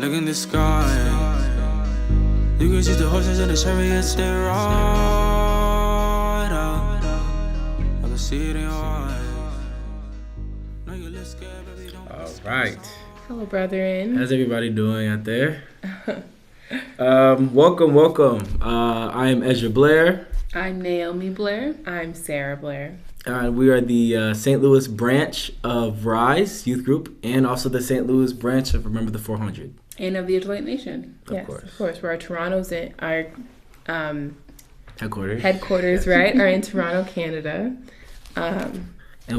Look in the sky. You can see the horses and the chariots, they ride out. I can see it in your eyes. Now you look scared, baby, don't. All right. Hello, brethren. How's everybody doing out there? Welcome. I am Ezra Blair. I'm Naomi Blair. I'm Sarah Blair. We are the St. Louis branch of Rise Youth Group and also the St. Louis branch of Remember the 400. And of the Israelite Nation. Of course. We're Toronto's our headquarters, right, are in Toronto, Canada. And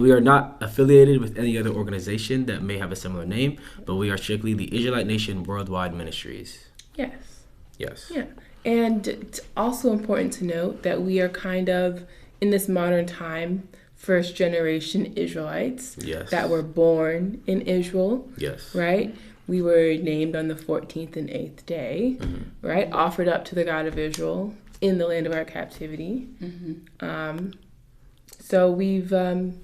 we are not affiliated with any other organization that may have a similar name, but we are strictly the Israelite Nation Worldwide Ministries. Yes. Yeah. And it's also important to note that we are kind of, in this modern time, first generation Israelites that were born in Israel. Yes. Right? We were named on the 14th and 8th day, right? Offered up to the God of Israel in the land of our captivity. So we've known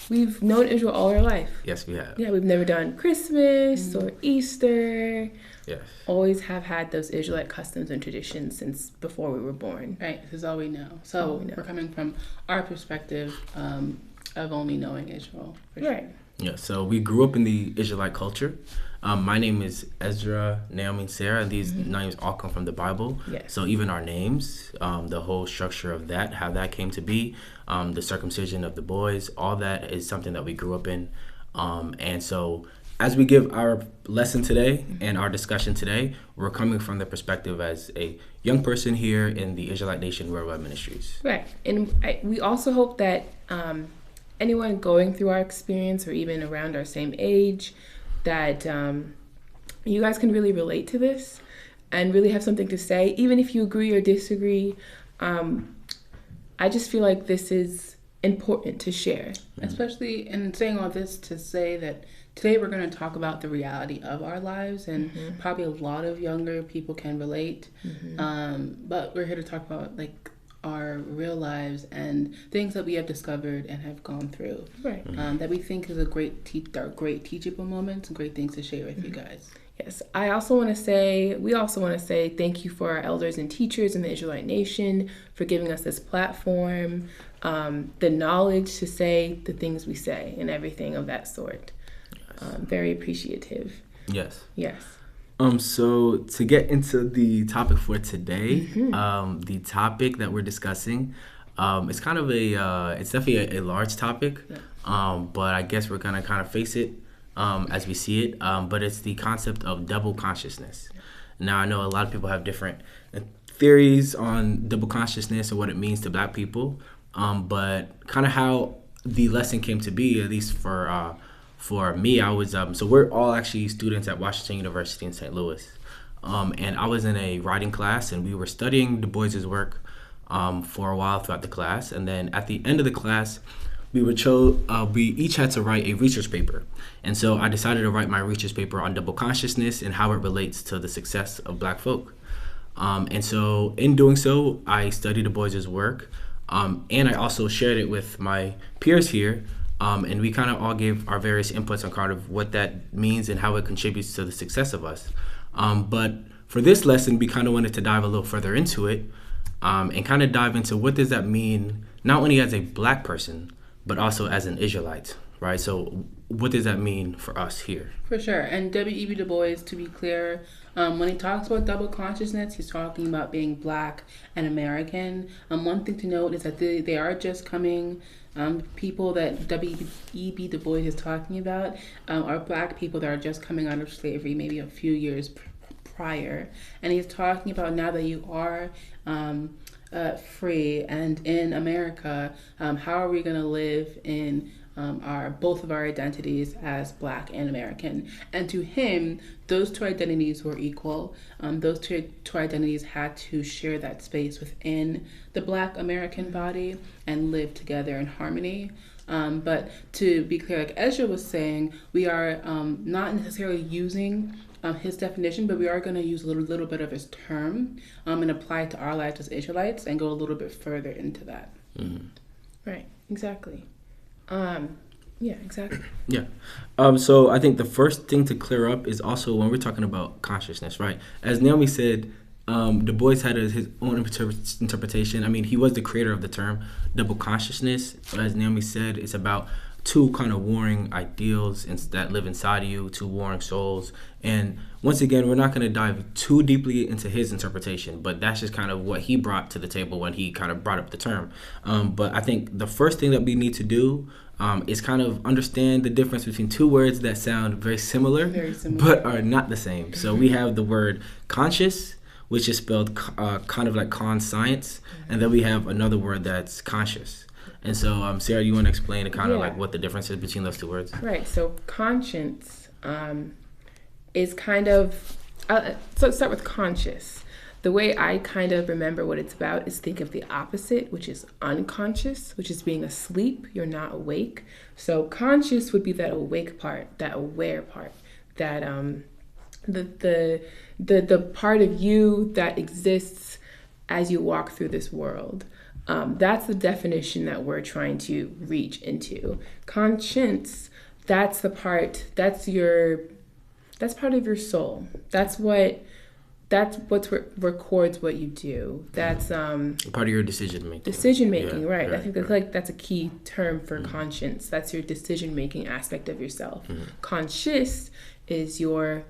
Israel all our life. Yes, we have. Yeah, we've never done Christmas or Easter. Yes. Always have had those Israelite customs and traditions since before we were born. Right, this is all we know. So we're coming from our perspective of only knowing Israel. For sure. Right. Yeah, so we grew up in the Israelite culture. My name is Ezra, Naomi, and Sarah, and these names all come from the Bible. Yes. So even our names, the whole structure of that, how that came to be, the circumcision of the boys, all that is something that we grew up in. And so as we give our lesson today and our discussion today, we're coming from the perspective as a young person here in the Israelite Nation Worldwide Ministries. Right. And we also hope that anyone going through our experience or even around our same age, that you guys can really relate to this and really have something to say, even if you agree or disagree. I just feel like this is important to share. Especially in saying all this to say that today we're going to talk about the reality of our lives, and probably a lot of younger people can relate. But we're here to talk about like our real lives and things that we have discovered and have gone through. Right. That we think is a great teachable moments and great things to share with you guys. Yes. We also want to say thank you for our elders and teachers in the Israelite Nation for giving us this platform, the knowledge to say the things we say and everything of that sort. Very appreciative. Yes. So to get into the topic for today, the topic that we're discussing, it's kind of it's definitely a large topic, but I guess we're gonna kind of face it as we see it. But it's the concept of double consciousness. Now I know a lot of people have different theories on double consciousness and what it means to Black people, but kind of how the lesson came to be, at least for me, I was, so we're all actually students at Washington University in St. Louis. And I was in a writing class and we were studying Du Bois's work for a while throughout the class. And then at the end of the class, we each had to write a research paper. And so I decided to write my research paper on double consciousness and how it relates to the success of Black folk. And so in doing so, I studied Du Bois's work. And I also shared it with my peers here. And we kind of all gave our various inputs on kind of what that means and how it contributes to the success of us. But for this lesson, we kind of wanted to dive a little further into it and kind of dive into what does that mean, not only as a Black person, but also as an Israelite, right? So what does that mean for us here? For sure. And W.E.B. Du Bois, to be clear, when he talks about double consciousness, he's talking about being Black and American. One thing to note is that they are just coming... people that W.E.B. Du Bois is talking about are Black people that are just coming out of slavery maybe a few years prior. And he's talking about now that you are free and in America, how are we going to live in both of our identities as Black and American? And to him, those two identities were equal. Those two identities had to share that space within the Black American body and live together in harmony. But to be clear, like Ezra was saying, we are not necessarily using his definition, but we are going to use a little bit of his term and apply it to our lives as Israelites and go a little bit further into that. Right, exactly. Yeah, exactly. Yeah. So I think the first thing to clear up is also when we're talking about consciousness, right? As Naomi said, Du Bois had his own interpretation. I mean, he was the creator of the term double consciousness. As Naomi said, it's about two kind of warring ideals that live inside of you, two warring souls. And once again, we're not going to dive too deeply into his interpretation, but that's just kind of what he brought to the table when he kind of brought up the term. But I think the first thing that we need to do is kind of understand the difference between two words that sound very similar, but are not the same. So we have the word conscious, which is spelled kind of like conscience, and then we have another word that's conscious. And so, Sarah, you want to explain kind of like what the difference is between those two words? Right. So conscience is kind of, so let's start with conscious. The way I kind of remember what it's about is think of the opposite, which is unconscious, which is being asleep. You're not awake. So conscious would be that awake part, that aware part, that the part of you that exists as you walk through this world. That's the definition that we're trying to reach into. Conscience, that's the part, that's part of your soul. That's what records what you do. That's part of your decision making. Decision making, right. I think that's a key term for conscience. That's your decision making aspect of yourself. Conscious is your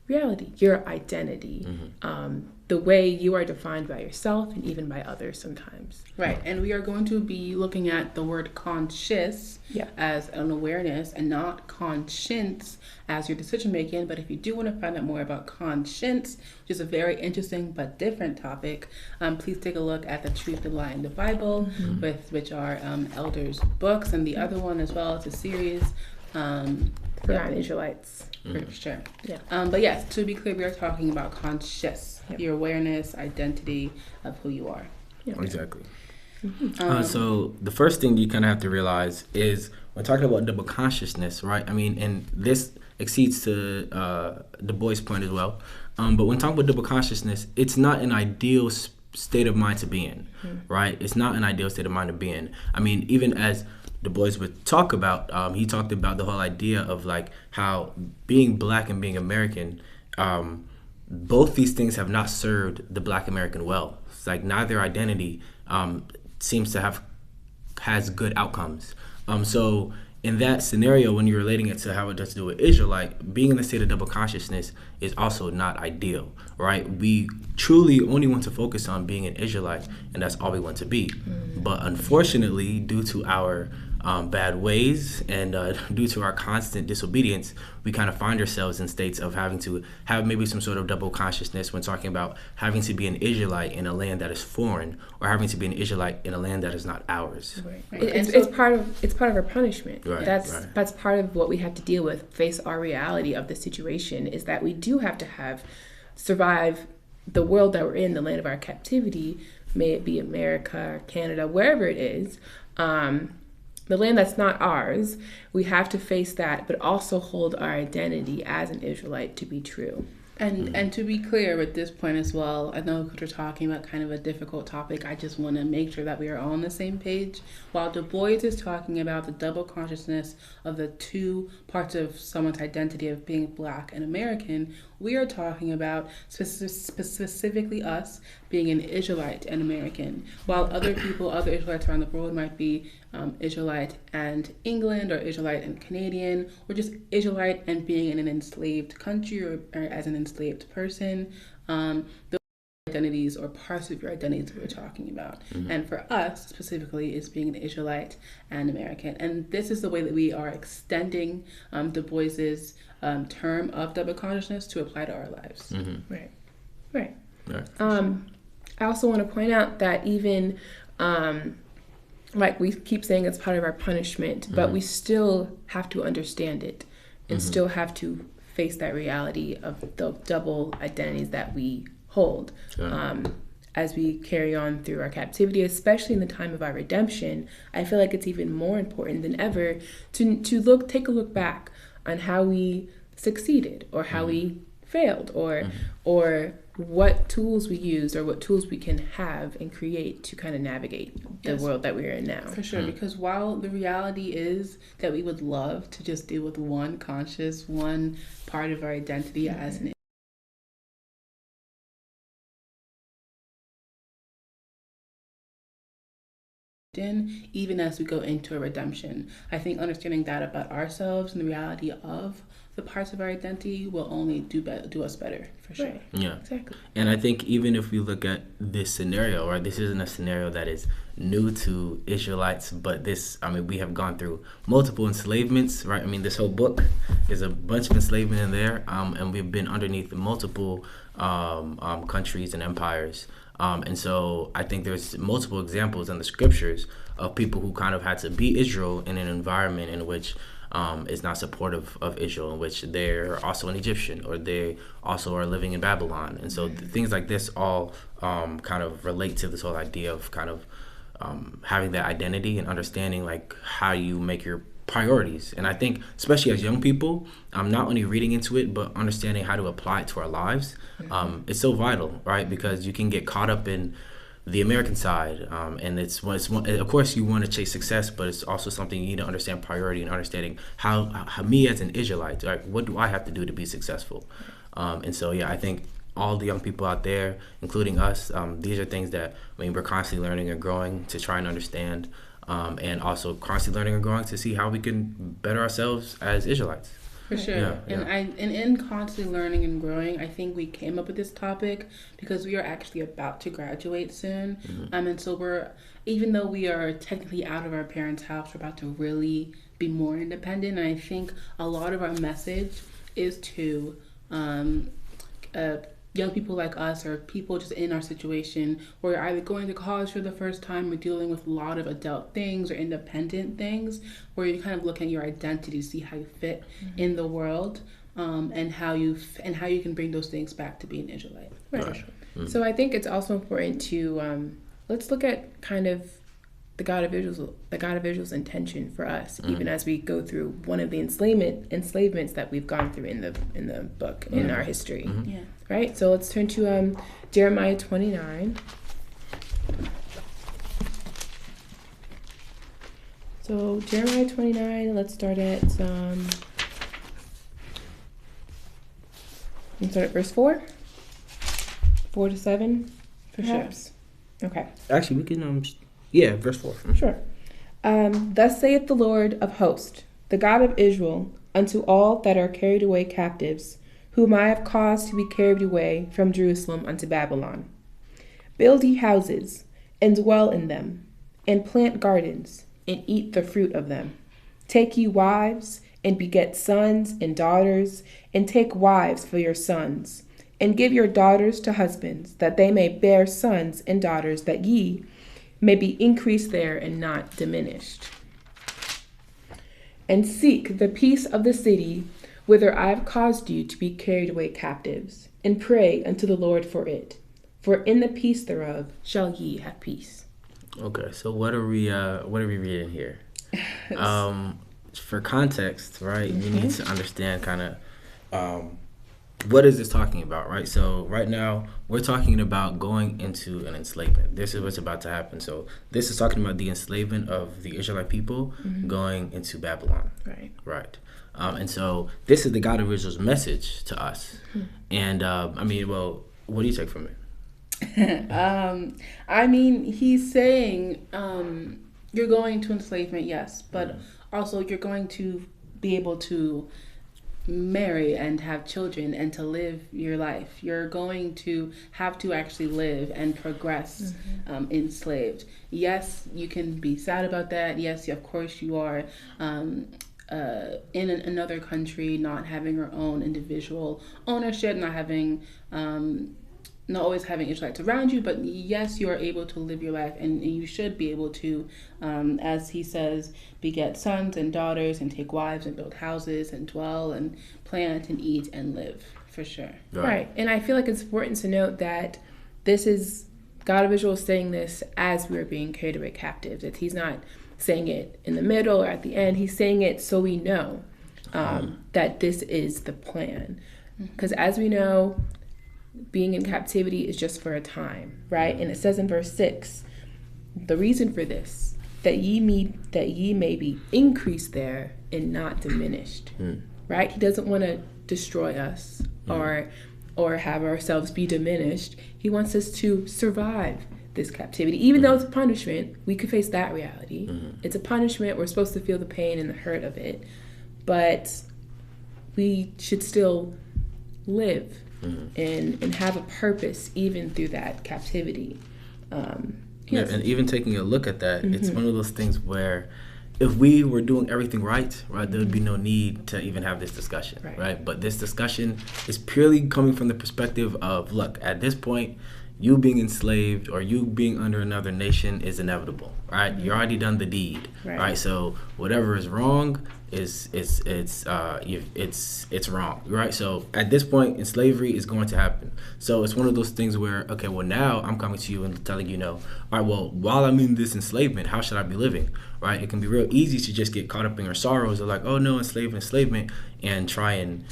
reality, your identity, the way you are defined by yourself and even by others sometimes. Right, and we are going to be looking at the word conscious as an awareness and not conscience as your decision making. But if you do want to find out more about conscience, which is a very interesting but different topic, please take a look at The Truth, the Lie, and the Bible, which are elders' books, and the other one as well is a series for non-Israelites. For sure. Yeah. But yes, to be clear, we are talking about conscious, your awareness, identity of who you are. Yeah. Exactly. So the first thing you kind of have to realize is when talking about double consciousness, right? I mean, and this exceeds to Du Bois' point as well. But when talking about double consciousness, it's not an ideal state of mind to be in, right? It's not an ideal state of mind to be in. I mean, even as Du Bois would talk about, he talked about the whole idea of like how being black and being American, both these things have not served the black American well. It's like neither identity seems to has good outcomes. So in that scenario, when you're relating it to how it does to do with Israelite, being in the state of double consciousness is also not ideal, right? We truly only want to focus on being an Israelite, and that's all we want to be. But unfortunately, due to our bad ways and due to our constant disobedience, we kind of find ourselves in states of having to have maybe some sort of double consciousness when talking about having to be an Israelite in a land that is foreign, or having to be an Israelite in a land that is not ours. Right. It's part of our punishment. Right, That's part of what we have to deal with, face our reality of the situation, is that we do have to survive the world that we're in, the land of our captivity, may it be America, Canada, wherever it is. The land that's not ours, we have to face that, but also hold our identity as an Israelite to be true. And to be clear with this point as well, I know we're talking about kind of a difficult topic. I just want to make sure that we are all on the same page. While Du Bois is talking about the double consciousness of the two parts of someone's identity of being black and American, we are talking about specifically us being an Israelite and American. While other Israelites around the world might be Israelite and England, or Israelite and Canadian, or just Israelite and being in an enslaved country or as an enslaved person. Those identities or parts of your identities that we're talking about. And for us specifically is being an Israelite and American. And this is the way that we are extending Du Bois's term of double consciousness to apply to our lives. Right. I also want to point out that even like we keep saying it's part of our punishment, but we still have to understand it and still have to face that reality of the double identities that we hold as we carry on through our captivity, especially in the time of our redemption. I feel like it's even more important than ever to take a look back on how we succeeded or how we failed, or what tools we used, or what tools we can have and create to kind of navigate the world that we're in now. For sure, because while the reality is that we would love to just deal with one part of our identity as an even as we go into a redemption. I think understanding that about ourselves and the reality of the parts of our identity will only do us better, for sure. Right. Yeah, Exactly. and I think even if we look at this scenario, right, this isn't a scenario that is new to Israelites, but we have gone through multiple enslavements, right? I mean, this whole book is a bunch of enslavement in there, and we've been underneath multiple countries and empires. And so I think there's multiple examples in the scriptures of people who kind of had to be Israel in an environment in which is not supportive of Israel, in which they're also an Egyptian, or they also are living in Babylon. And so things like this all kind of relate to this whole idea of kind of having that identity and understanding like how you make your priorities. And I think especially as young people, not only reading into it but understanding how to apply it to our lives, it's so vital, right? Because you can get caught up in the American side, and it's of course you want to chase success, but it's also something you need to understand priority and understanding how me as an Israelite, like, what do I have to do to be successful? And so I think all the young people out there, including us, these are things that we're constantly learning and growing to try and understand, and also constantly learning and growing to see how we can better ourselves as Israelites. For sure. And in constantly learning and growing, I think we came up with this topic because we are actually about to graduate soon. And so even though we are technically out of our parents' house, we're about to really be more independent. And I think a lot of our message is to young people like us, or people just in our situation where you're either going to college for the first time or dealing with a lot of adult things or independent things, where you kind of look at your identity to see how you fit in the world, and how you can bring those things back to being an Israelite. Right. So I think it's also important to let's look at kind of the God of Israel's intention for us, even as we go through one of the enslavements that we've gone through in the book, in our history. Yeah. Right? So let's turn to Jeremiah 29. So Jeremiah 29, let's start at verse 4. 4 to 7, perhaps. Sure. Okay. Actually, we can verse 4. Sure. Thus saith the Lord of hosts, the God of Israel, unto all that are carried away captives, whom I have caused to be carried away from Jerusalem unto Babylon. Build ye houses, and dwell in them, and plant gardens, and eat the fruit of them. Take ye wives, and beget sons and daughters, and take wives for your sons, and give your daughters to husbands, that they may bear sons and daughters, that ye may be increased there and not diminished. And seek the peace of the city, whither I have caused you to be carried away captives, and pray unto the Lord for it. For in the peace thereof shall ye have peace. Okay, so what are we reading here? For context, right? You need to understand kind of what is this talking about, right? So right now we're talking about going into an enslavement. This is what's about to happen. So this is talking about the enslavement of the Israelite people going into Babylon. Right. And so this is the God of Israel's message to us. And what do you take from it? He's saying you're going to enslavement, yes, but also you're going to be able to marry and have children and to live your life. You're going to have to actually live and progress enslaved. Yes, you can be sad about that. Yes, of course you are in another country, not having your own individual ownership, not always having Israelites around you, but yes, you are able to live your life, and you should be able to, as he says, beget sons and daughters, and take wives, and build houses, and dwell, and plant, and eat, and live, for sure. Right. And I feel like it's important to note that this is, God of Israel saying this as we are being carried away captives. That he's not saying it in the middle or at the end. He's saying it so we know that this is the plan. Because as we know, being in captivity is just for a time, right? And it says in verse 6, the reason for this, that ye may be increased there and not diminished, right? He doesn't want to destroy us or have ourselves be diminished. He wants us to survive this captivity. Even though it's a punishment, we could face that reality. It's a punishment. We're supposed to feel the pain and the hurt of it. But we should still live and have a purpose even through that captivity. Yeah, and even taking a look at that, it's one of those things where if we were doing everything right, there would be no need to even have this discussion, right? But this discussion is purely coming from the perspective of, look, at this point, you being enslaved or you being under another nation is inevitable, right? You already done the deed, right? So whatever is wrong it's wrong, right? So at this point, slavery is going to happen. So it's one of those things where, okay, well, now I'm coming to you and telling you, all right, well, while I'm in this enslavement, how should I be living, right? It can be real easy to just get caught up in your sorrows of like, oh no, enslavement, and try and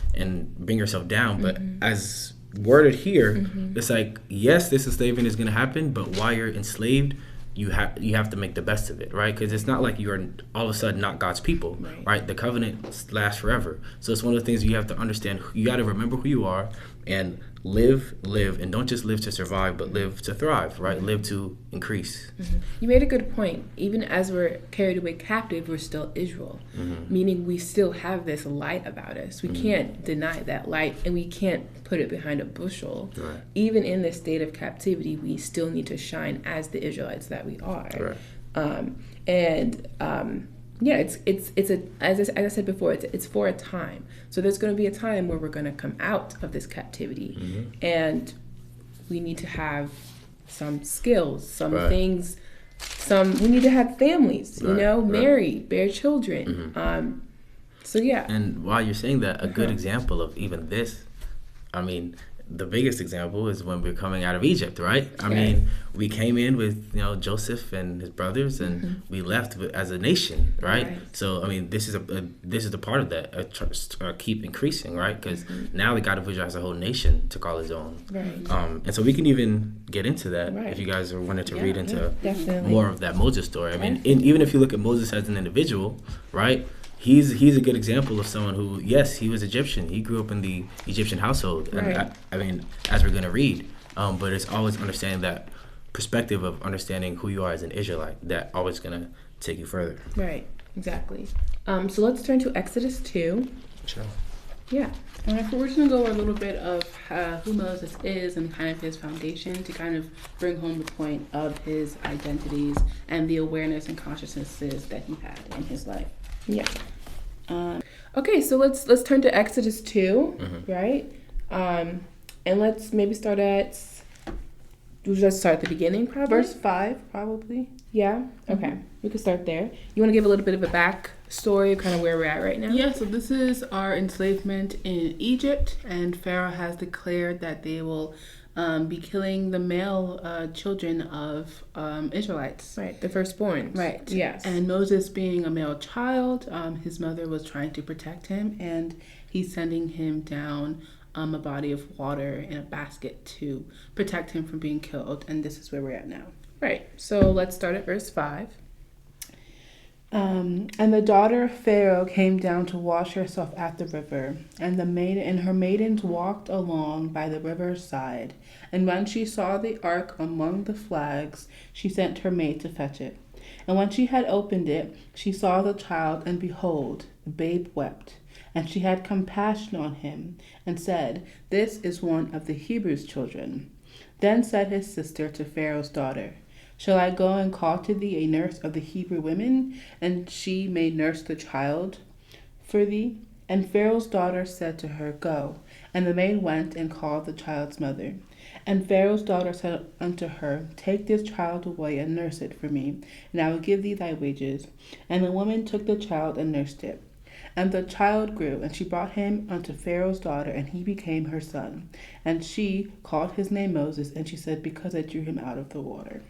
bring yourself down. But as worded here, it's like, yes, this enslavement is going to happen, but while you're enslaved, you have to make the best of it, right? Because it's not like you are all of a sudden not God's people, right? The covenant lasts forever. So it's one of the things you have to understand. You got to remember who you are and live, and don't just live to survive, but live to thrive, right? Live to increase. You made a good point. Even as we're carried away captive, we're still Israel, meaning we still have this light about us. We can't deny that light, and we can't put it behind a bushel. Right. Even in this state of captivity, we still need to shine as the Israelites that we are. Right. Yeah, it's as I said before, it's for a time. So there's going to be a time where we're going to come out of this captivity, and we need to have some skills, some things, we need to have families, marry, bear children. So yeah. And while you're saying that, a good example of even this, I mean, the biggest example is when we're coming out of Egypt, right? I mean, we came in with, Joseph and his brothers, and we left as a nation, right? So, I mean, this is the part of that, keep increasing, right? Because now the God of Israel has a whole nation to call his own. And so we can even get into that if you guys wanted to read into more of that Moses story. I mean, even if you look at Moses as an individual, right? He's a good example of someone who, yes, he was Egyptian. He grew up in the Egyptian household. And I mean, as we're going to read, but it's always understanding that perspective of understanding who you are as an Israelite that always going to take you further. Right, exactly. So let's turn to Exodus 2. Sure. Yeah. And if we're just going to go over a little bit of who Moses is and kind of his foundation to kind of bring home the point of his identities and the awareness and consciousnesses that he had in his life. Yeah. Okay, so let's turn to Exodus 2, right? And let's maybe we'll just start at the beginning, probably. Verse 5, probably. Yeah. Okay. We could start there. You want to give a little bit of a backstory of kind of where we're at right now? Yeah. So this is our enslavement in Egypt, and Pharaoh has declared that they will be killing the male children of Israelites. Right, the firstborn. Right. Yes. And Moses, being a male child, his mother was trying to protect him, and he's sending him down a body of water in a basket to protect him from being killed. And this is where we're at now. Right. So let's start at verse 5. And the daughter of Pharaoh came down to wash herself at the river, and her maidens walked along by the river's side. And when she saw the ark among the flags, she sent her maid to fetch it. And when she had opened it, she saw the child, and behold, the babe wept. And she had compassion on him, and said, "This is one of the Hebrews' children." Then said his sister to Pharaoh's daughter, "Shall I go and call to thee a nurse of the Hebrew women, and she may nurse the child for thee?" And Pharaoh's daughter said to her, "Go." And the maid went and called the child's mother. And Pharaoh's daughter said unto her, "Take this child away and nurse it for me, and I will give thee thy wages." And the woman took the child and nursed it. And the child grew, and she brought him unto Pharaoh's daughter, and he became her son. And she called his name Moses, and she said, "Because I drew him out of the water."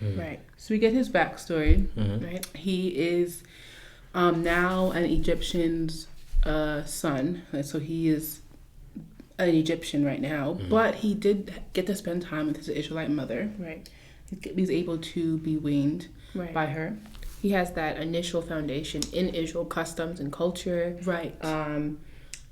Right. So we get his backstory. Right. He is now an Egyptian's son. So he is an Egyptian right now, but he did get to spend time with his Israelite mother. Right. He's able to be weaned by her. He has that initial foundation in Israel customs and culture. Right.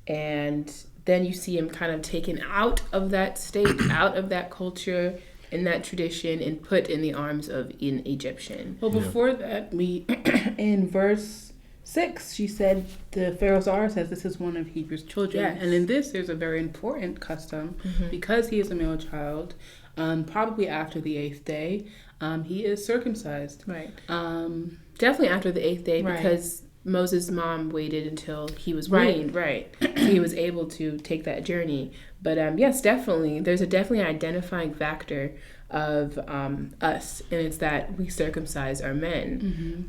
And then you see him kind of taken out of that state, out of that culture, in that tradition, and put in the arms of an Egyptian. Well, before that, we in verse 6, she said, the Pharaoh's daughter says this is one of Hebrews' children. Yes. And in this, there's a very important custom because he is a male child. Probably after the 8th day, he is circumcised. Right. Definitely after the 8th day, Right. because Moses' mom waited until he was weaned. Right. So he was able to take that journey. But yes, definitely, there's a definitely identifying factor of us, and it's that we circumcise our men.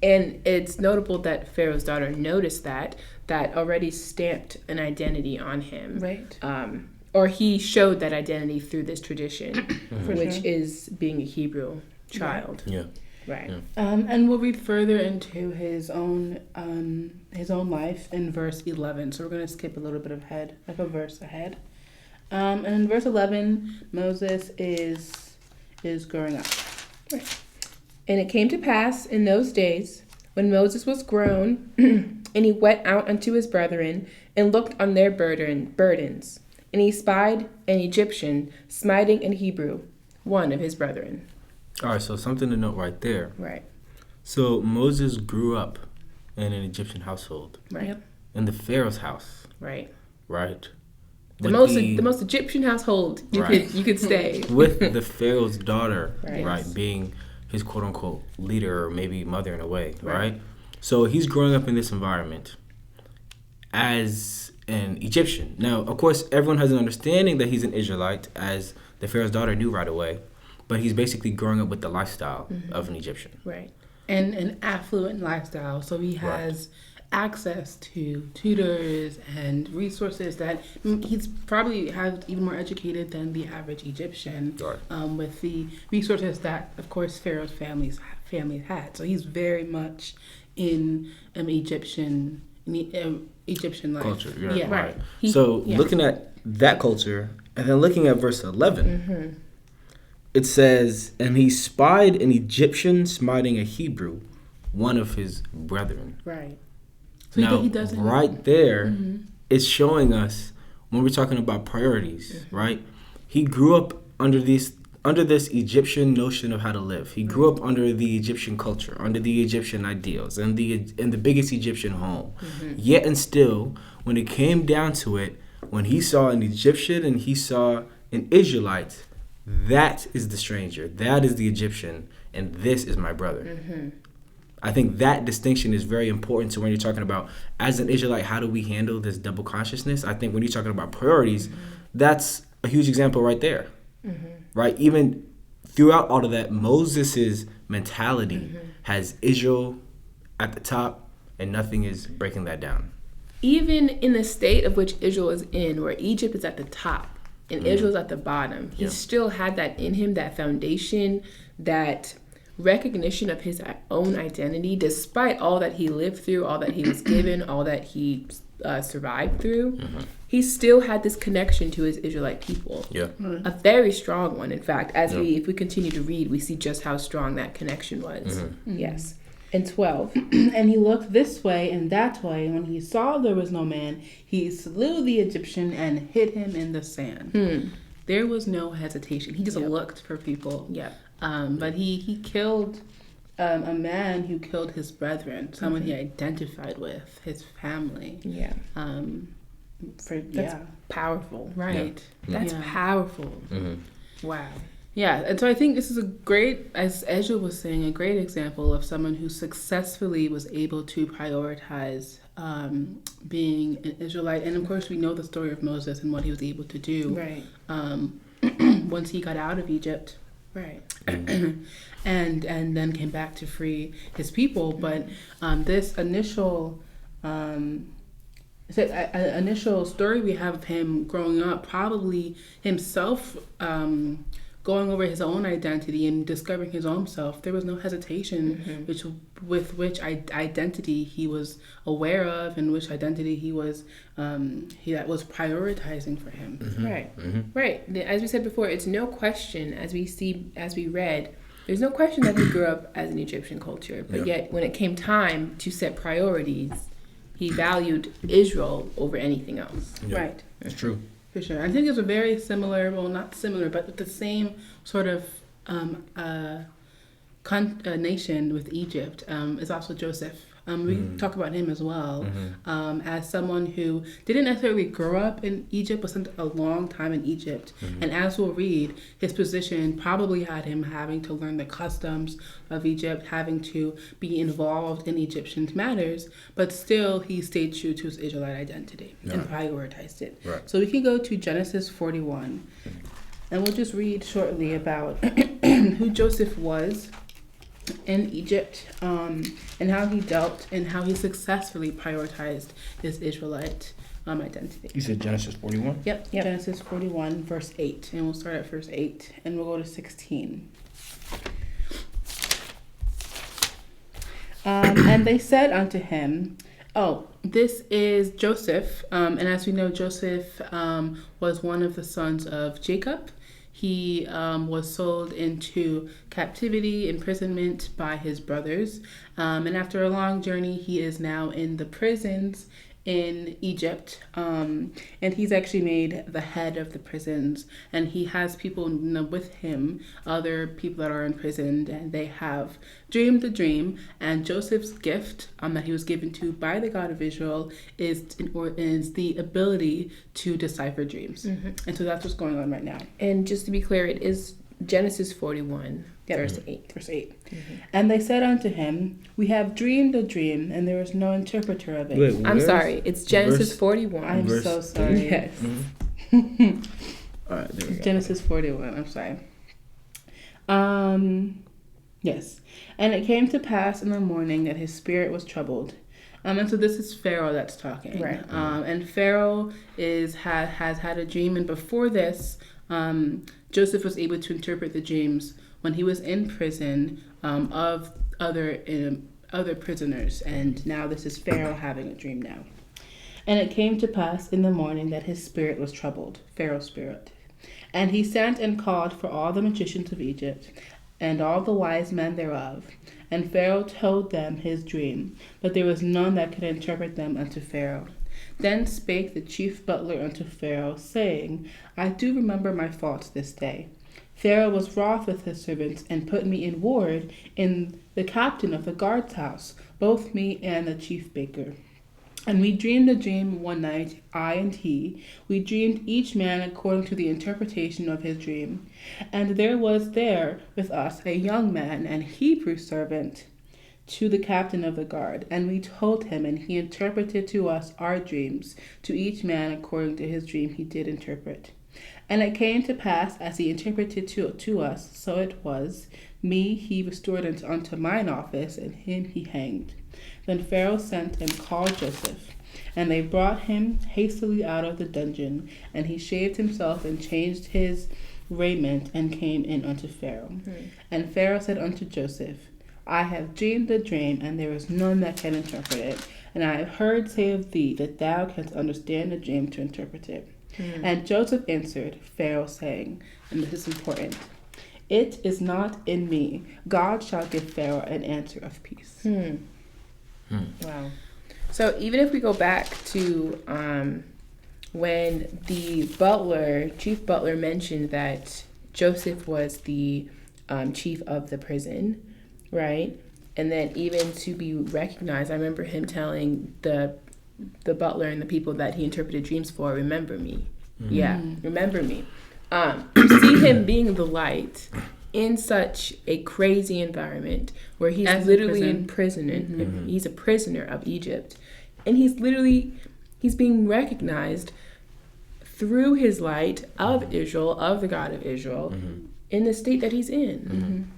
And it's notable that Pharaoh's daughter noticed that already stamped an identity on him. Right. Or he showed that identity through this tradition, which sure. is being a Hebrew child. Yeah. Right. And we'll read further into his own life in verse 11. So we're going to skip a little bit ahead, like a verse ahead. And in verse 11, Moses is growing up. Right. And it came to pass in those days, when Moses was grown, and he went out unto his brethren, and looked on their burdens. And he spied an Egyptian smiting an Hebrew, one of his brethren. All right, so something to note right there. Right. So Moses grew up in an Egyptian household, Right. Yep. in the Pharaoh's house, Right. right? The With most Egyptian household you Right. could stay. with the Pharaoh's daughter, Right. right, Yes. being his quote unquote leader or maybe mother in a way, Right. right? So he's growing up in this environment as an Egyptian. Now, of course, everyone has an understanding that he's an Israelite, as the Pharaoh's daughter knew right away, but he's basically growing up with the lifestyle of an Egyptian. Right. And an affluent lifestyle. So he has access to tutors and resources that he's probably has even more educated than the average Egyptian. Right. With the resources that, of course, Pharaoh's families had. So he's very much in Egyptian life. Culture, Yeah. right. He- So yeah. looking at that culture, and then looking at verse 11, it says, and he spied an Egyptian smiting a Hebrew, one of his brethren. Right. So Now, he doesn't right there, it's showing us when we're talking about priorities, right? He grew up under this Egyptian notion of how to live. He grew up under the Egyptian culture, under the Egyptian ideals, and the biggest Egyptian home. Yet and still, when it came down to it, when he saw an Egyptian and he saw an Israelite, that is the stranger, that is the Egyptian, and this is my brother. I think that distinction is very important to when you're talking about, as an Israelite, how do we handle this double consciousness? I think when you're talking about priorities, that's a huge example right there. Right? Even throughout all of that, Moses' mentality has Israel at the top, and nothing is breaking that down. Even in the state of which Israel is in, where Egypt is at the top and Israel's at the bottom, he still had that in him, that foundation, that recognition of his own identity, despite all that he lived through, all that he was given, all that he survived through. He still had this connection to his Israelite people. Yeah. A very strong one, in fact. If we continue to read, we see just how strong that connection was. Yes. And 12. And he looked this way and that way, and when he saw there was no man, he slew the Egyptian and hid him in the sand. There was no hesitation. He just looked for people. Yep. But he killed a man who killed his brethren, someone he identified with, his family. Yeah. That's powerful. Right. That's Yeah. powerful. Wow. Yeah, and so I think this is a great, as Ezra was saying, a great example of someone who successfully was able to prioritize being an Israelite. And of course, we know the story of Moses and what he was able to do Right. once he got out of Egypt. Right. and then came back to free his people. But this initial initial story we have of him growing up, probably himself going over his own identity and discovering his own self, there was no hesitation with which identity he was aware of and which identity he was that was prioritizing for him. Right. As we said before, it's no question, as we read, there's no question that he grew up as an Egyptian culture, but yet when it came time to set priorities, he valued Israel over anything else. Right. That's true. For sure. I think it's a very similar, well, not similar, but the same sort of nation with Egypt is also Joseph. We talk about him as well as someone who didn't necessarily grow up in Egypt, but spent a long time in Egypt. And as we'll read, his position probably had him having to learn the customs of Egypt, having to be involved in Egyptian matters, but still he stayed true to his Israelite identity and prioritized it. Right. So we can go to Genesis 41, and we'll just read shortly about who Joseph was in Egypt, and how he dealt and how he successfully prioritized his Israelite identity. You said Genesis 41? Yep. Genesis 41, verse 8. And we'll start at verse 8, and we'll go to 16. And they said unto him, this is Joseph. And as we know, Joseph was one of the sons of Jacob. He was sold into captivity, imprisonment by his brothers. And after a long journey, he is now in the prisons in Egypt. And he's actually made the head of the prisons. And he has people with him, other people that are imprisoned, and they have dreamed the dream. And Joseph's gift that he was given to by the God of Israel is the ability to decipher dreams. And so that's what's going on right now. And just to be clear, it is Genesis 41, verse 8. Verse 8. And they said unto him, we have dreamed a dream, and there is no interpreter of it. Wait, I'm sorry. It's Genesis 41. I'm so sorry. Yes. All right, there we go. Genesis 41. I'm sorry. Yes. And it came to pass in the morning that his spirit was troubled. And so this is Pharaoh that's talking. Right. And Pharaoh has had a dream, and before this, Joseph was able to interpret the dreams when he was in prison of other prisoners. And now this is Pharaoh having a dream now. And it came to pass in the morning that his spirit was troubled, Pharaoh's spirit. And he sent and called for all the magicians of Egypt, and all the wise men thereof. And Pharaoh told them his dream, but there was none that could interpret them unto Pharaoh. Then spake the chief butler unto Pharaoh, saying, I do remember my faults this day. Pharaoh was wroth with his servants, and put me in ward in the captain of the guard's house, both me and the chief baker. And we dreamed a dream one night, I and he. We dreamed each man according to the interpretation of his dream. And there was there with us a young man, an Hebrew servant, to the captain of the guard. And we told him, and he interpreted to us our dreams, to each man according to his dream he did interpret. And it came to pass, as he interpreted to us, so it was. Me he restored unto mine office, and him he hanged. Then Pharaoh sent and called Joseph, and they brought him hastily out of the dungeon, and he shaved himself and changed his raiment, and came in unto Pharaoh. And Pharaoh said unto Joseph, I have dreamed a dream, and there is none that can interpret it. And I have heard say of thee that thou canst understand a dream to interpret it. And Joseph answered Pharaoh, saying, and this is important, it is not in me. God shall give Pharaoh an answer of peace. Wow. So even if we go back to when the chief butler mentioned that Joseph was the chief of the prison, right? And then even to be recognized, I remember him telling the butler and the people that he interpreted dreams for, remember me. Yeah, remember me. You see him being the light in such a crazy environment where he's literally in prison. He's a prisoner of Egypt. And he's being recognized through his light of Israel, of the God of Israel, in the state that he's in.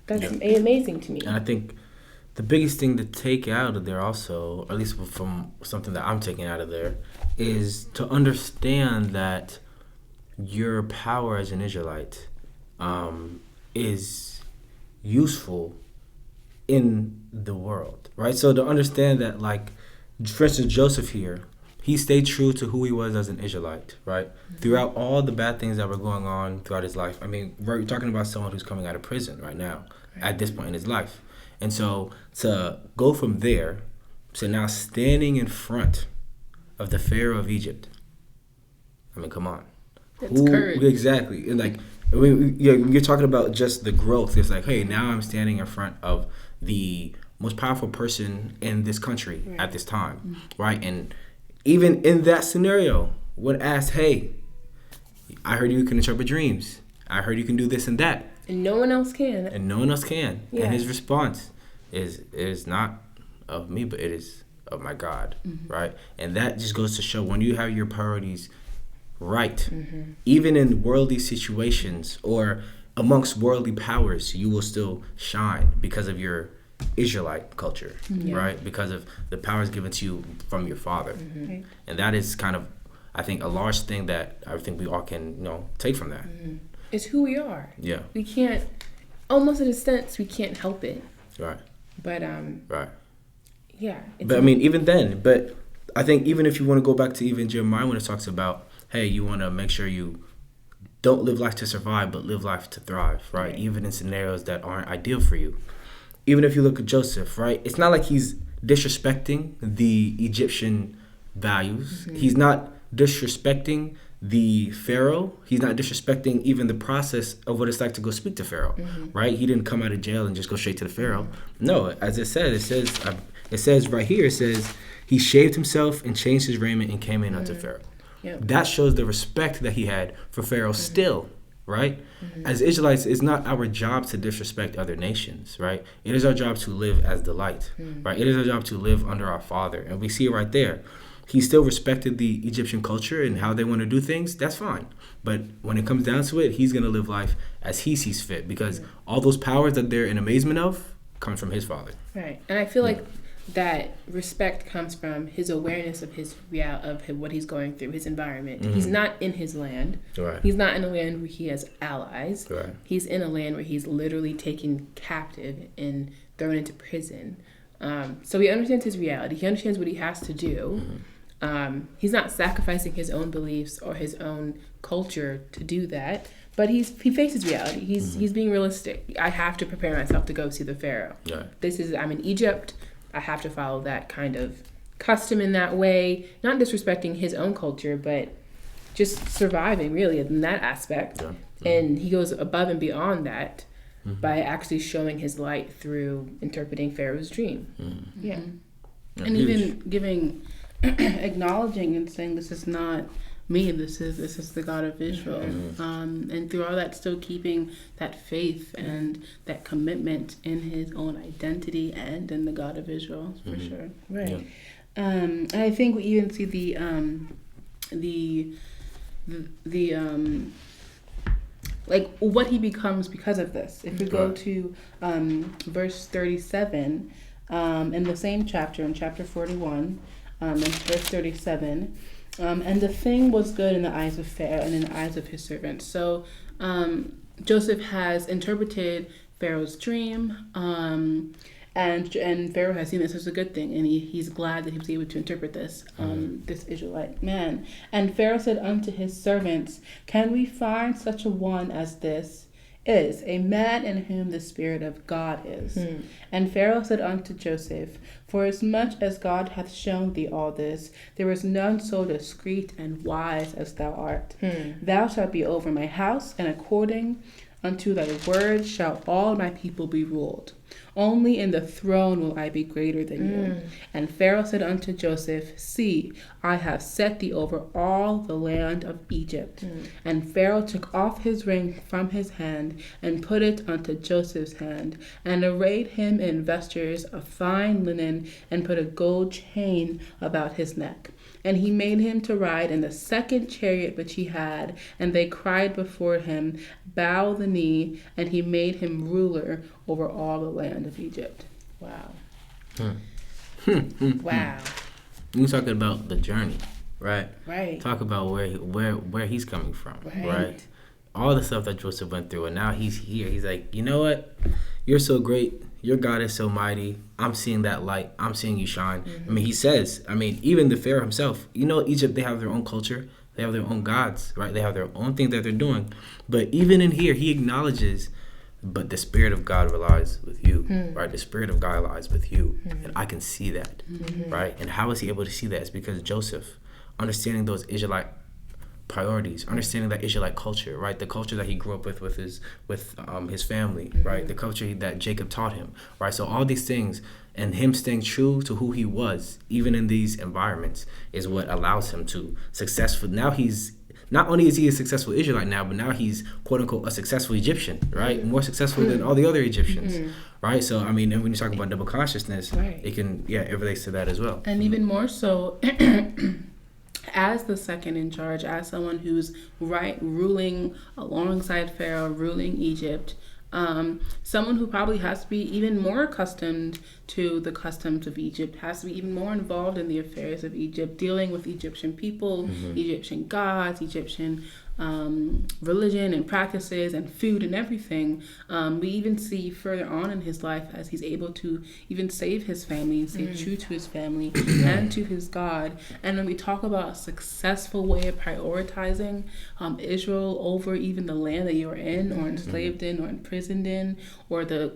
That's amazing to me. And I think the biggest thing to take out of there also, or at least from something that I'm taking out of there, is to understand that your power as an Israelite is useful in the world, right? So to understand that, like, for instance, Joseph here, he stayed true to who he was as an Israelite, right? Throughout all the bad things that were going on throughout his life. I mean, we're talking about someone who's coming out of prison right now, at this point in his life. And so to go from there to now standing in front of the Pharaoh of Egypt, I mean, come on. That's courage. Exactly. And like, when you're talking about just the growth, it's like, hey, now I'm standing in front of the most powerful person in this country at this time, right? And even in that scenario, when asked, hey, I heard you can interpret dreams. I heard you can do this and that. And no one else can. And no one else can. Yeah. And his response is not of me, but it is of my God, right? And that just goes to show when you have your priorities right, even in worldly situations or amongst worldly powers, you will still shine because of your Israelite culture, right? Because of the powers given to you from your father. And that is kind of, I think, a large thing that I think we all can, take from that. It's who we are. Yeah. We can't, almost in a sense, we can't help it. Right. But, right. Yeah. But I mean, even then, but I think even if you want to go back to even Jeremiah when it talks about, hey, you want to make sure you don't live life to survive, but live life to thrive, right? Even in scenarios that aren't ideal for you. Even if you look at Joseph, right? It's not like he's disrespecting the Egyptian values. He's not disrespecting the Pharaoh. He's not disrespecting even the process of what it's like to go speak to Pharaoh, right? He didn't come out of jail and just go straight to the Pharaoh. No, as it says right here, it says he shaved himself and changed his raiment and came in unto Pharaoh. Yep. That shows the respect that he had for Pharaoh still, right? As Israelites, it's not our job to disrespect other nations, right? It is our job to live as the light, right? It is our job to live under our Father. And we see it right there. He still respected the Egyptian culture and how they want to do things. That's fine. But when it comes down to it, he's going to live life as he sees fit because all those powers that they're in amazement of come from his Father. Right. And I feel like that respect comes from his awareness of what he's going through, his environment. He's not in his land. Right. He's not in a land where he has allies. Right. He's in a land where he's literally taken captive and thrown into prison. So he understands his reality. He understands what he has to do. He's not sacrificing his own beliefs or his own culture to do that. But he faces reality. He's being realistic. I have to prepare myself to go see the Pharaoh. Right. I'm in Egypt. I have to follow that kind of custom in that way, not disrespecting his own culture, but just surviving really in that aspect. Yeah. And he goes above and beyond that by actually showing his light through interpreting Pharaoh's dream. Yeah. And even acknowledging and saying, this is not me, this is the God of Israel. And through all that, still keeping that faith and that commitment in his own identity and in the God of Israel, for sure. Right. Yeah. And I think we even see the like what he becomes because of this. If we go to verse 37 in the same chapter, in chapter 41, in verse 37, and the thing was good in the eyes of Pharaoh and in the eyes of his servants. So Joseph has interpreted Pharaoh's dream, and Pharaoh has seen this as a good thing, and he's glad that he was able to interpret this, this Israelite man. And Pharaoh said unto his servants, can we find such a one as this is, a man in whom the Spirit of God is? And Pharaoh said unto Joseph, for as much as God hath shown thee all this, there is none so discreet and wise as thou art. Thou shalt be over my house, and according unto thy word shall all my people be ruled. Only in the throne will I be greater than you. And Pharaoh said unto Joseph, see, I have set thee over all the land of Egypt. And Pharaoh took off his ring from his hand and put it unto Joseph's hand, and arrayed him in vestures of fine linen, and put a gold chain about his neck. And he made him to ride in the second chariot which he had, and they cried before him, bow the knee, and he made him ruler over all the land of Egypt. Wow. Wow. You're talking about the journey, right? Right. Talk about where he's coming from, right? all the stuff that Joseph went through, and now he's here. He's like, you know what? You're so great. Your God is so mighty. I'm seeing that light. I'm seeing you shine. I mean, he says, even the Pharaoh himself, Egypt, they have their own culture. They have their own gods, right? They have their own thing that they're doing. But even in here, he acknowledges, but the Spirit of God relies with you, right? The Spirit of God lies with you. And I can see that, right? And how is he able to see that? It's because Joseph, understanding those Israelite priorities, understanding that Israelite culture, right? The culture that he grew up with his family, right? The culture that Jacob taught him, right? So all these things and him staying true to who he was, even in these environments, is what allows him to successful. Now he's not only is he a successful Israelite now, but now he's quote unquote a successful Egyptian, right? More successful than all the other Egyptians, right? So and when you talk about double consciousness, it can it relates to that as well, and even more so. As the second in charge, as someone who's ruling alongside Pharaoh, ruling Egypt, someone who probably has to be even more accustomed to the customs of Egypt, has to be even more involved in the affairs of Egypt, dealing with Egyptian people, Egyptian gods, Egyptian religion and practices and food and everything. We even see further on in his life as he's able to even save his family and stay true to his family and to his God. And when we talk about a successful way of prioritizing Israel over even the land that you're in or enslaved in or imprisoned in or the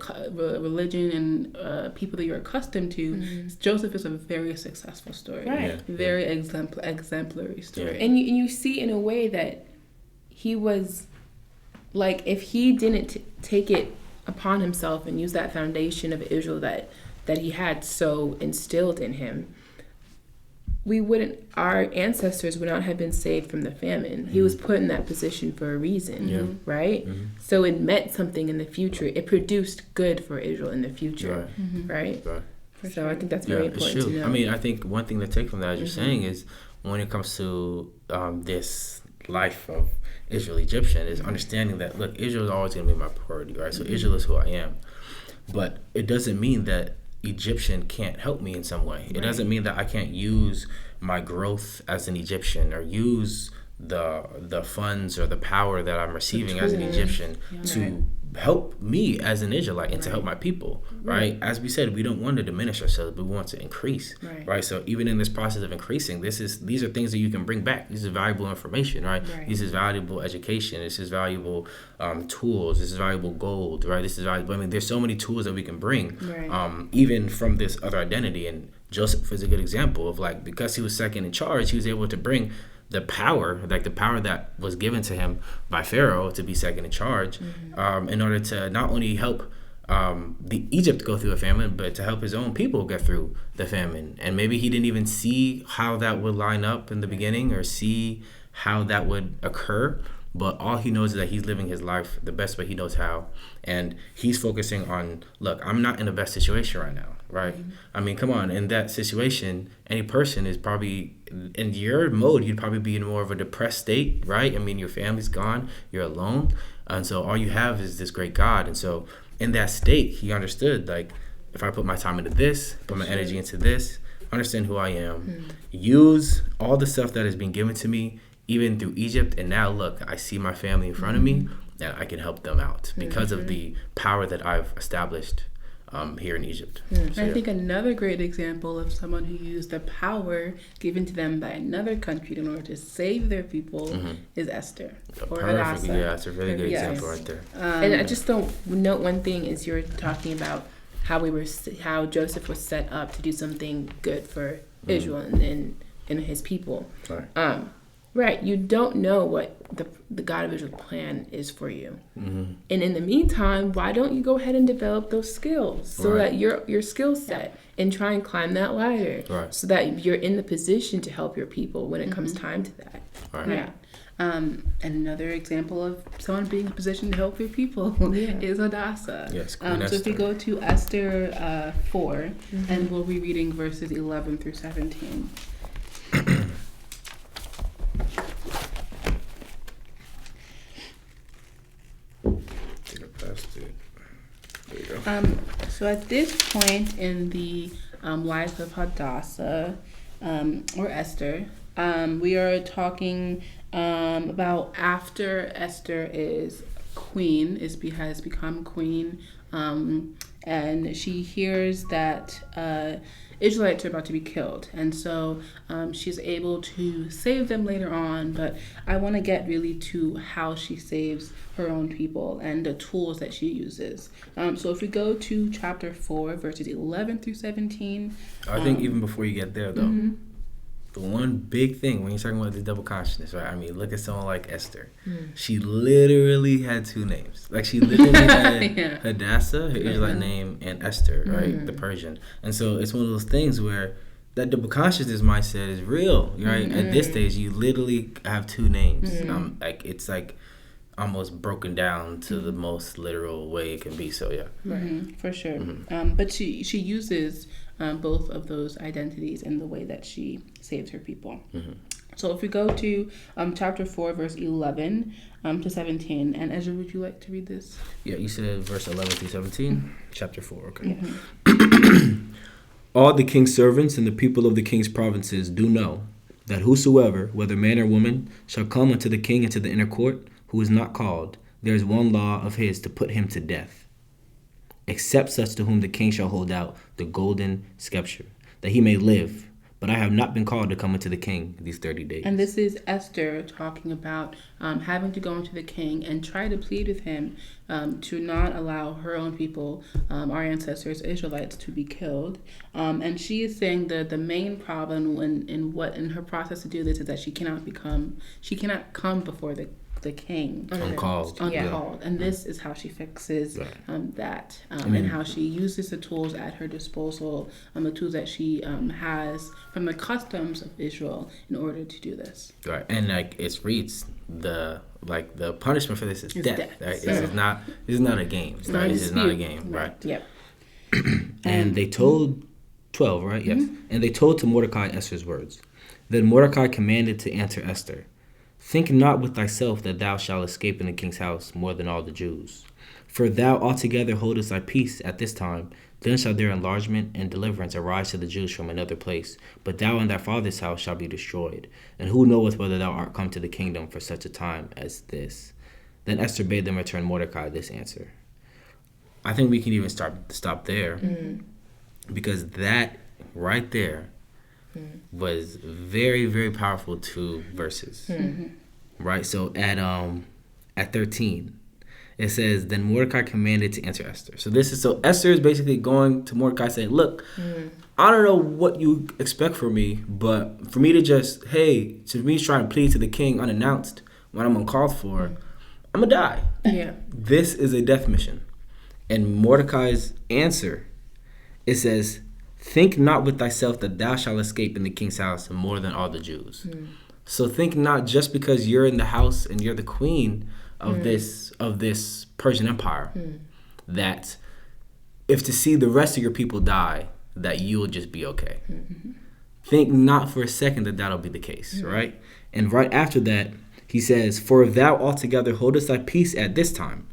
religion and people that you're accustomed to, Joseph is a very successful story. Right. Very exemplary story. And you see in a way that he was, like, if he didn't take it upon himself and use that foundation of Israel that he had so instilled in him, our ancestors would not have been saved from the famine. He was put in that position for a reason, right? So it meant something in the future. It produced good for Israel in the future, right? So I think that's very important to know. I think one thing to take from that, as you're saying, is when it comes to this life of Israel Egyptian, is understanding that, look, Israel is always going to be my priority, right? So Israel is who I am. But it doesn't mean that Egyptian can't help me in some way. It doesn't mean that I can't use my growth as an Egyptian or use the funds or the power that I'm receiving as an Egyptian to help me as an Israelite and to help my people, right? As we said, we don't want to diminish ourselves, but we want to increase, right? So even in this process of increasing, these are things that you can bring back. This is valuable information, right? This is valuable education. This is valuable tools. This is valuable gold, right? This is valuable. There's so many tools that we can bring, even from this other identity. And Joseph is a good example of, like, because he was second in charge, he was able to bring the power that was given to him by Pharaoh to be second in charge, in order to not only help the Egypt go through a famine, but to help his own people get through the famine. And maybe he didn't even see how that would line up in the beginning or see how that would occur. But all he knows is that he's living his life the best way he knows how. And he's focusing on, look, I'm not in the best situation right now, right? Come on, in that situation, any person is probably, in your mode, you'd probably be in more of a depressed state, right? Your family's gone, you're alone. And so all you have is this great God. And so in that state, he understood, like, if I put my time into this, put my energy into this, understand who I am, use all the stuff that has been given to me, even through Egypt, and now look, I see my family in front of me, and I can help them out because of the power that I've established here in Egypt. I think another great example of someone who used the power given to them by another country in order to save their people is Esther. Or Perfect. Yeah, that's a really good example right there. And I just don't note one thing is you're talking about how Joseph was set up to do something good for Israel and his people. Right, you don't know what the God of Israel's plan is for you. And in the meantime, why don't you go ahead and develop those skills so that your skill set and try and climb that ladder so that you're in the position to help your people when it comes time to that. And another example of someone being in a position to help your people is Hadassah. Yes, so if we go to Esther 4, and we'll be reading verses 11 through 17. There you go. So at this point in the life of Hadassah, or Esther, we are talking About after Esther is queen, has become queen, and she hears that Israelites are about to be killed, and so she's able to save them later on. But I want to get really to how she saves her own people and the tools that she uses. So if we go to chapter 4, verses 11 through 17. I think even before you get there, though, the one big thing when you're talking about the double consciousness, right? I mean, look at someone like Esther. She literally had two names. Like, she literally had Hadassah, her Israelite name, and Esther, right? The Persian. And so it's one of those things where that double consciousness mindset is real, right? At this stage, you literally have two names. Like, it's like almost broken down to the most literal way it can be. So, yeah. For sure. But she uses both of those identities in the way that she saves her people. So if we go to chapter 4, verse 11 to 17, and Ezra, would you like to read this? Yeah, you said verse 11 through 17, chapter 4, okay. All the king's servants and the people of the king's provinces do know that whosoever, whether man or woman, shall come unto the king into the inner court, who is not called, there is one law of his to put him to death, except such to whom the king shall hold out the golden scepter, that he may live. But I have not been called to come into the king these 30 days. And this is Esther talking about having to go into the king and try to plead with him to not allow her own people, our ancestors, Israelites, to be killed. And she is saying that the main problem in her process to do this is that she cannot come before the king Uncalled. And this is how she fixes that, and how she uses the tools at her disposal, the tools that she has from the customs of Israel in order to do this. Right, and like it reads the punishment for this is death. Right? This is not a game. Right? This is not a game. Right. Yep. And they told 12, right? Yes. And they told to Mordecai Esther's words. Then Mordecai commanded to answer Esther, think not with thyself that thou shalt escape in the king's house more than all the Jews. For thou altogether holdest thy peace at this time, then shall their enlargement and deliverance arise to the Jews from another place. But thou and thy father's house shall be destroyed. And who knoweth whether thou art come to the kingdom for such a time as this? Then Esther bade them return Mordecai this answer. I think we can even stop there, because that right there was very, very powerful 2 verses. Right? So at 13, it says, then Mordecai commanded to answer Esther. So Esther is basically going to Mordecai saying, look, I don't know what you expect from me, but for me to try and plead to the king unannounced when I'm uncalled for, I'm gonna die. Yeah. This is a death mission. And Mordecai's answer, it says, think not with thyself that thou shalt escape in the king's house more than all the Jews. So think not just because you're in the house and you're the queen of this Persian Empire, that if to see the rest of your people die, that you'll just be okay. Think not for a second that that'll be the case, right? And right after that, he says, for if thou altogether holdest thy peace at this time,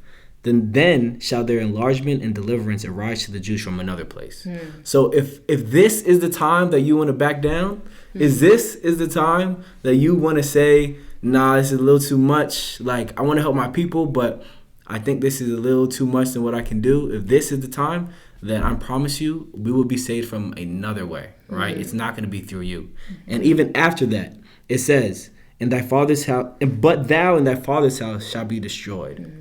then shall their enlargement and deliverance arise to the Jews from another place. So if this is the time that you want to back down, is the time that you want to say, nah, this is a little too much. Like, I want to help my people, but I think this is a little too much than what I can do. If this is the time, then I promise you, we will be saved from another way, right? It's not going to be through you. And even after that, it says, in thy father's house, but thou and thy father's house shall be destroyed.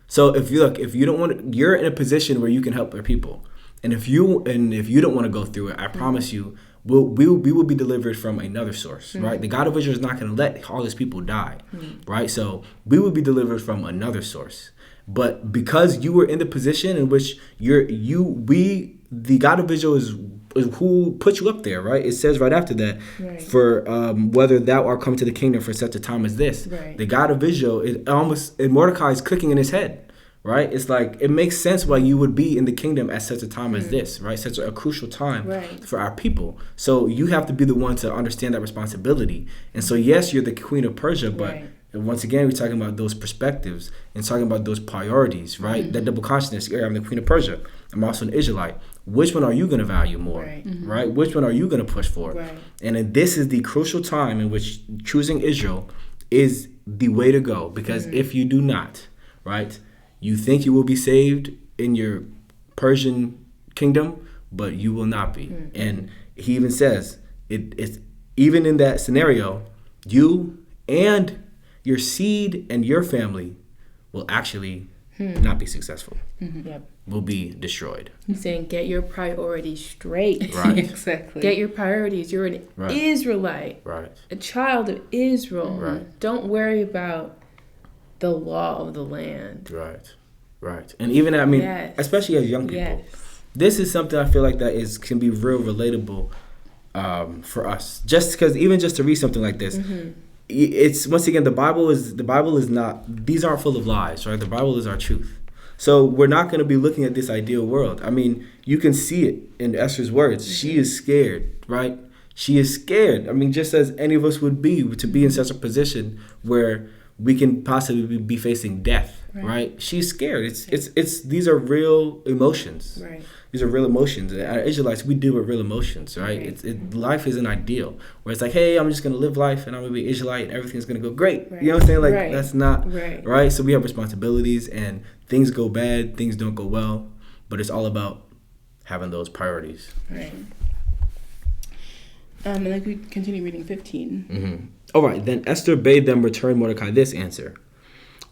So if you don't want, you're in a position where you can help your people, and if you don't want to go through it, I promise you, we will be delivered from another source, right? The God of Israel is not going to let all his people die, right? So we will be delivered from another source. But because you were in the position in which the God of Israel is who put you up there, right? It says right after that, for whether thou art come to the kingdom for such a time as this. Right. The God of Israel, Mordecai is clicking in his head, right? It's like, it makes sense why you would be in the kingdom at such a time as this, right? Such a crucial time for our people. So you have to be the one to understand that responsibility. And so yes, you're the queen of Persia, but And once again, we're talking about those perspectives and talking about those priorities, right? That double consciousness. I'm the Queen of Persia. I'm also an Israelite. Which one are you going to value more, right? Which one are you going to push for? Right. And this is the crucial time in which choosing Israel is the way to go. Because if you do not, right, you think you will be saved in your Persian kingdom, but you will not be. And he even says, it's even in that scenario, you and your seed and your family will actually not be successful. Yep. Will be destroyed. He's saying, get your priorities straight. Right. Exactly. Get your priorities. You're an Israelite, Right. a child of Israel. Right. Don't worry about the law of the land. Right. And even, I mean, Yes. especially as young people, Yes. this is something I feel like that can be real relatable for us. Just because, even just to read something like this, it's, once again, the Bible is not, these aren't full of lies, right? The Bible is our truth. So we're not going to be looking at this ideal world. I mean, you can see it in Esther's words. She is scared, right? She is scared. I mean, just as any of us would be, to be in such a position where we can possibly be facing death, right? She's scared. It's these are real emotions. Right. These are real emotions. As Israelites, we deal with real emotions, right? Life isn't ideal. Where it's like, hey, I'm just going to live life and I'm going to be Israelite and everything's going to go great. Right. You know what I'm saying? Like, Right. that's not, Right. right? So we have responsibilities and things go bad, things don't go well, but it's all about having those priorities. Right. And then we continue reading 15. All right, then Esther bade them return Mordecai this answer.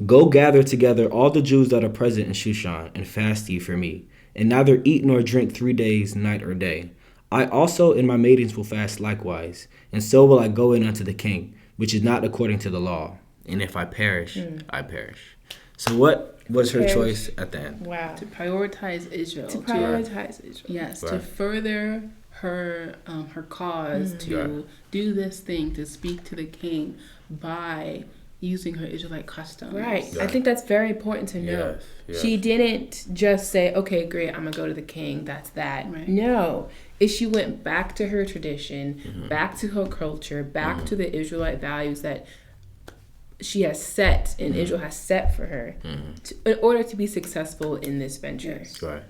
Go gather together all the Jews that are present in Shushan, and fast ye for me, and neither eat nor drink 3 days, night or day. I also and my maidens will fast likewise, and so will I go in unto the king, which is not according to the law. And if I perish, I perish. So what was her choice at the end? Wow. To prioritize Israel. To prioritize Israel. Yes, to Right. further her cause, to do this thing, to speak to the king by using her Israelite customs. Right. Yeah. I think that's very important to know. Yes. She didn't just say, okay, great, I'm going to go to the king. That's that. Right. No. She went back to her tradition, back to her culture, back to the Israelite values that she has set and Israel has set for her in order to be successful in this venture. Yes. Right.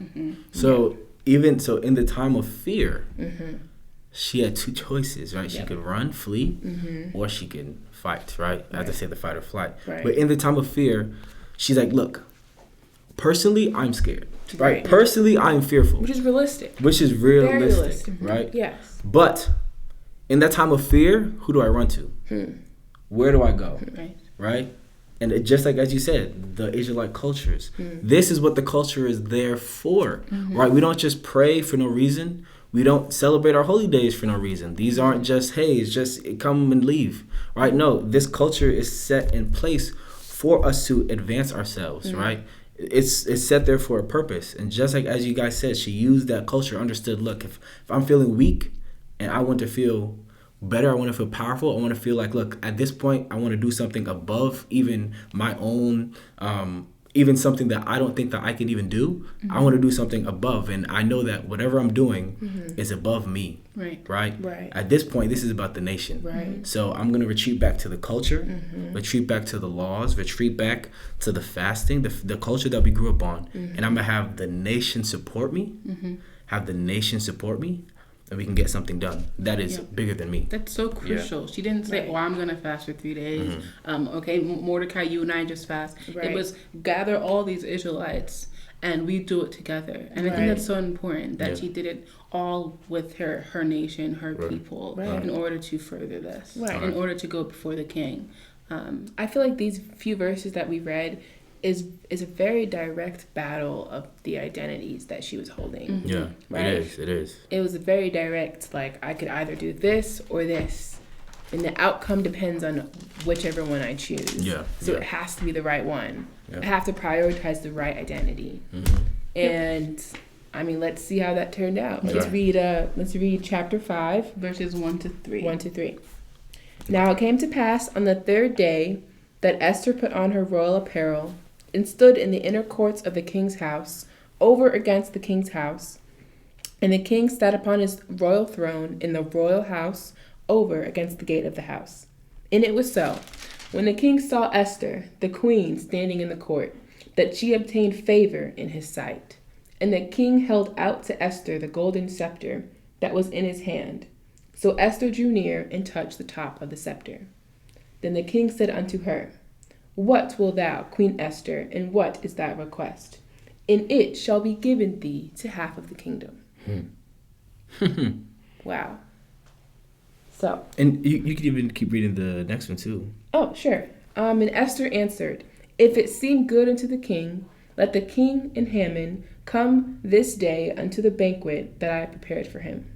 So even so, in the time of fear, she had two choices, right? She could run, flee, or she could fight, right? As I say, the fight or flight. Right. But in the time of fear, she's like, look, personally, I'm scared, right? Right. Personally, I'm fearful, Which is realistic. which is Very realistic, right? Yes. But in that time of fear, who do I run to? Where do I go? Right. Right? And just like, as you said, the Israelite cultures. This is what the culture is there for, right? We don't just pray for no reason. We don't celebrate our holy days for no reason. These aren't just, hey, it's just come and leave, right? No, this culture is set in place for us to advance ourselves, right? It's set there for a purpose. And just like, as you guys said, she used that culture, understood, look, if I'm feeling weak and I want to feel better, I want to feel powerful, I want to feel like, look, at this point, I want to do something above even my own, even something that I don't think that I can even do. I want to do something above, and I know that whatever I'm doing is above me. Right. Right. At this point, this is about the nation. Right. So I'm going to retreat back to the culture, retreat back to the laws, retreat back to the fasting, the culture that we grew up on, and I'm going to have the nation support me, have the nation support me, and we can get something done that is bigger than me. That's so crucial. She didn't say, "Oh, I'm gonna fast for 3 days." Okay, Mordecai, you and I just fast. Right. It was gather all these Israelites and we do it together. And I think that's so important that she did it all with her nation, her people, in order to further this, in order to go before the king. I feel like these few verses that we read is a very direct battle of the identities that she was holding. Yeah, Right. it is. It was a very direct, like, I could either do this or this. And the outcome depends on whichever one I choose. Yeah. So yeah. it has to be the right one. Yeah. I have to prioritize the right identity. And I mean, let's see how that turned out. Let's read chapter 5, Verses 1 to 3. 1 to 3. Now it came to pass on the 3rd day that Esther put on her royal apparel and stood in the inner courts of the king's house, over against the king's house. And the king sat upon his royal throne in the royal house, over against the gate of the house. And it was so, When the king saw Esther, the queen, standing in the court, that she obtained favor in his sight. And the king held out to Esther the golden scepter that was in his hand. So Esther drew near and touched the top of the scepter. Then the king said unto her, What wilt thou, Queen Esther, and what is thy request? And it shall be given thee to half of the kingdom. Wow. So. And you could even keep reading the next one too. Oh, sure. And Esther answered, If it seem good unto the king, let the king and Haman come this day unto the banquet that I have prepared for him.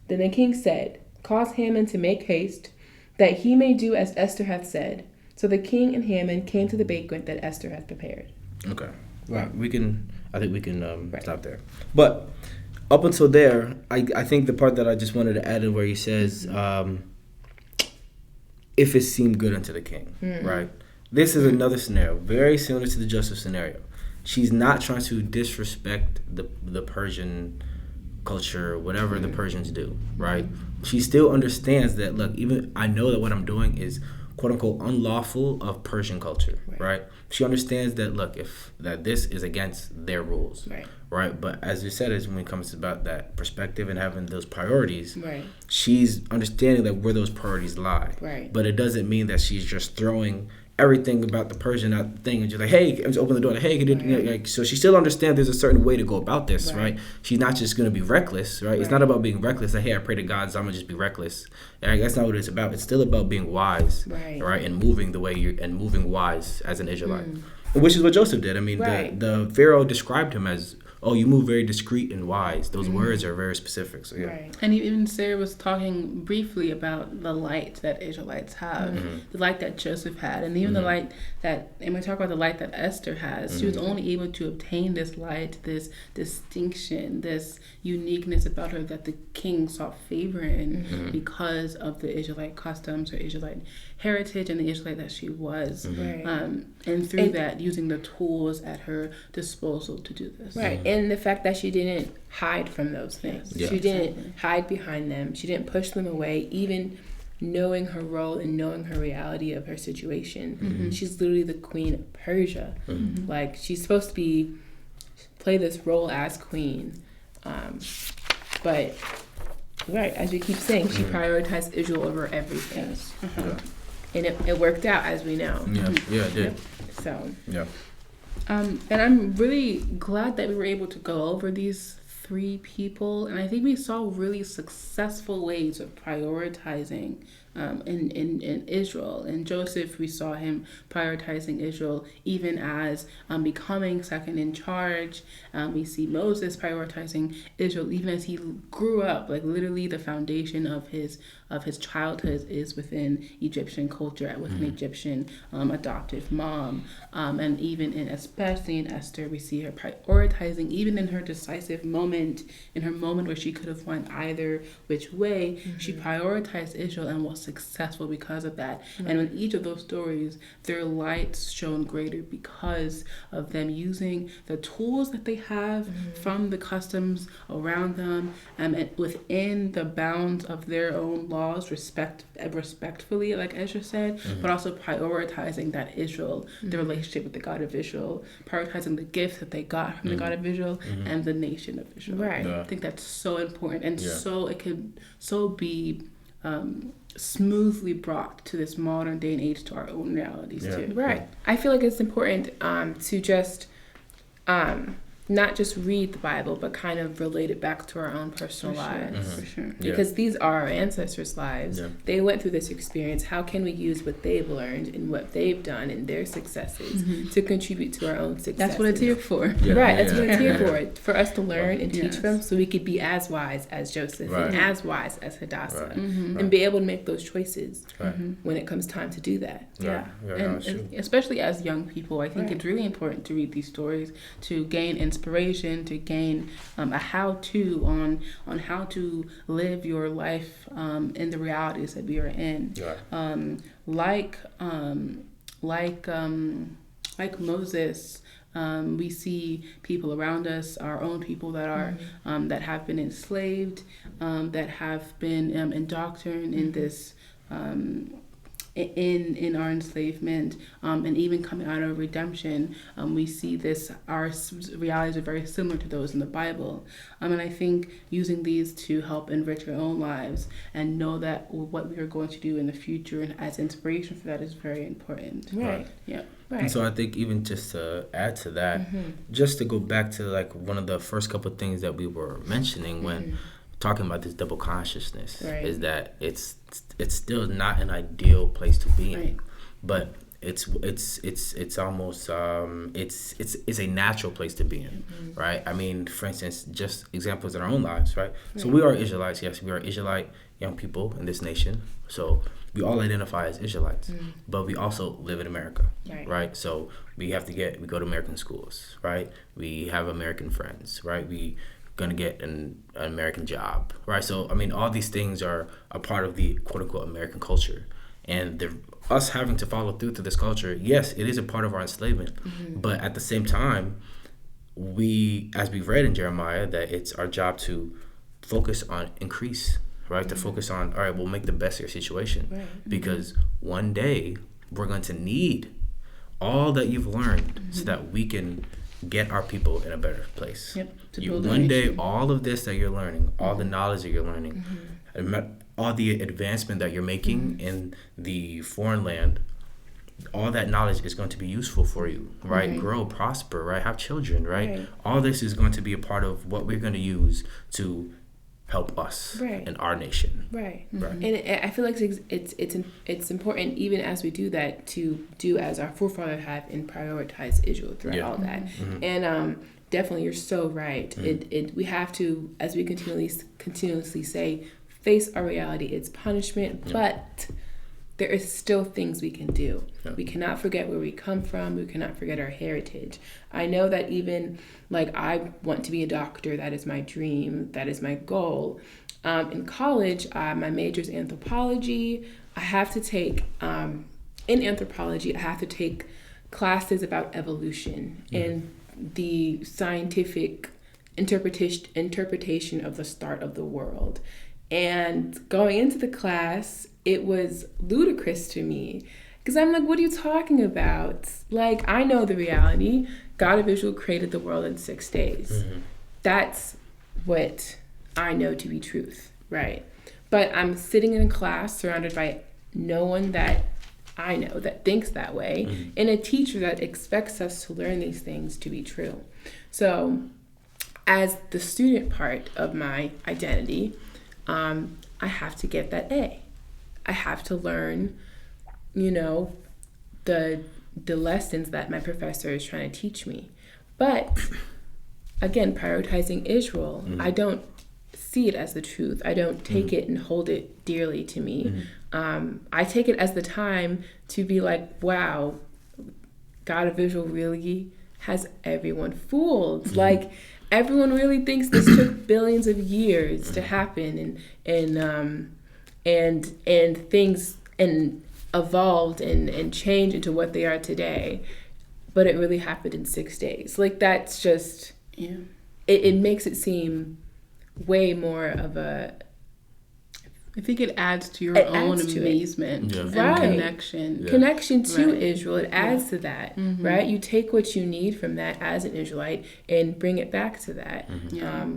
Then the king said, Cause Haman to make haste, that he may do as Esther hath said. So the king and Haman came to the banquet that Esther hath prepared. Okay. Right. I think we can stop there. But up until there, I think the part that I just wanted to add in where he says, if it seemed good unto the king, right? This is another scenario, very similar to the Joseph scenario. She's not trying to disrespect the Persian culture, whatever the Persians do, right? She still understands that, look, even I know that what I'm doing is quote unquote unlawful of Persian culture, right? She understands that, look, that this is against their rules, right? But as you said, is when it comes about that perspective and having those priorities, she's understanding that where those priorities lie, but it doesn't mean that she's just throwing everything about the Persian thing and just like, hey, just open the door, like, hey, like, so she still understands there's a certain way to go about this, right? She's not just going to be reckless, right? It's not about being reckless, like, hey, I pray to God, so I'm going to just be reckless. And that's not what it's about. It's still about being wise, right? And moving the way moving wise as an Israelite, which is what Joseph did. I mean, the Pharaoh described him as, oh, you move very discreet and wise. Those words are very specific. So And even Sarah was talking briefly about the light that Israelites have, the light that Joseph had, and even the light that, and we talk about the light that Esther has. She was only able to obtain this light, this distinction, this uniqueness about her that the king saw favor in because of the Israelite customs or Israelite heritage and the Israelite that she was. And through that, using the tools at her disposal to do this. And the fact that she didn't hide from those things. She didn't hide behind them. She didn't push them away, even knowing her role and knowing her reality of her situation. She's literally the queen of Persia. Like, she's supposed to play this role as queen. But, as we keep saying, she prioritized Israel over everything. And it worked out, as we know. It did. So. And I'm really glad that we were able to go over these three people, and I think we saw really successful ways of prioritizing in Israel. In Joseph, we saw him prioritizing Israel even as becoming second in charge. We see Moses prioritizing Israel even as he grew up. Like, literally the foundation of his childhood is within Egyptian culture, with an Egyptian adoptive mom. And even especially in Esther, we see her prioritizing, even in her decisive moment, in her moment where she could have went either which way, she prioritized Israel and was successful because of that. And in each of those stories, their lights shone greater because of them using the tools that they have from the customs around them, and within the bounds of their own laws, respectfully, like Ezra said, but also prioritizing that Israel, the relationship with the God of Israel, prioritizing the gifts that they got from the God of Israel and the nation of Israel. I think that's so important, and so it could be smoothly brought to this modern day and age, to our own realities too. I feel like it's important to just not just read the Bible, but kind of relate it back to our own personal lives. For sure. Because these are our ancestors' lives. They went through this experience. How can we use what they've learned and what they've done and their successes to contribute to our own success? That's what it's here for. That's what it's here for us to learn and teach from, so we could be as wise as Joseph and as wise as Hadassah and be able to make those choices when it comes time to do that. And especially as young people, I think it's really important to read these stories to gain inspiration, to gain a how-to on how to live your life in the realities that we are in. Like Moses, we see people around us, our own people that are that have been enslaved, that have been indoctrinated in this in our enslavement, and even coming out of redemption, we see this, our realities are very similar to those in the Bible. And I think using these to help enrich our own lives and know that what we are going to do in the future and as inspiration for that is very important. Right. Yeah. Right. And so I think even just to add to that, just to go back to like one of the first couple of things that we were mentioning when talking about this double consciousness, is that it's still not an ideal place to be in, but it's almost it's a natural place to be in, right? I mean, for instance, just examples in our own lives, right? So we are Israelites. Yes, we are Israelite young people in this nation. So we all identify as Israelites, but we also live in America, right? So we go to American schools, right? We have American friends, right? We gonna get an American job, right? So I mean, all these things are a part of the quote unquote American culture, and us having to follow through to this culture. Yes, it is a part of our enslavement, but at the same time, as we've read in Jeremiah, that it's our job to focus on increase, right? To focus on, all right, we'll make the best of your situation, because one day we're going to need all that you've learned so that we can get our people in a better place. One day, all of this that you're learning, all the knowledge that you're learning, all the advancement that you're making in the foreign land, all that knowledge is going to be useful for you, right? Grow, prosper, right? Have children, right? All this is going to be a part of what we're going to use to help us and our nation. Right. And I feel like it's important, even as we do that, to do as our forefathers have and prioritize Israel throughout all that. And definitely, you're so right. We have to, as we continuously say, face our reality. It's punishment, but there is still things we can do. We cannot forget where we come from. We cannot forget our heritage. I know that even like I want to be a doctor. That is my dream. That is my goal. In college, my major is anthropology. I have to take, in anthropology, I have to take classes about evolution and the scientific interpretation of the start of the world. And going into the class, it was ludicrous to me because I'm like, what are you talking about? Like, I know the reality. God of Israel created the world in 6 days. That's what I know to be truth, right? But I'm sitting in a class surrounded by no one that I know that thinks that way, and a teacher that expects us to learn these things to be true. So as the student part of my identity, I have to get that A. I have to learn, the lessons that my professor is trying to teach me. But again, prioritizing Israel, I don't see it as the truth. I don't take it and hold it dearly to me. I take it as the time to be like, wow, God of Israel really has everyone fooled. Like, everyone really thinks this took billions of years to happen, and things and evolved and changed into what they are today, but it really happened in 6 days. Like, that's just it makes it seem way more of a, I think it adds to your own amazement and connection to Israel. It adds to that, right? You take what you need from that as an Israelite and bring it back to that,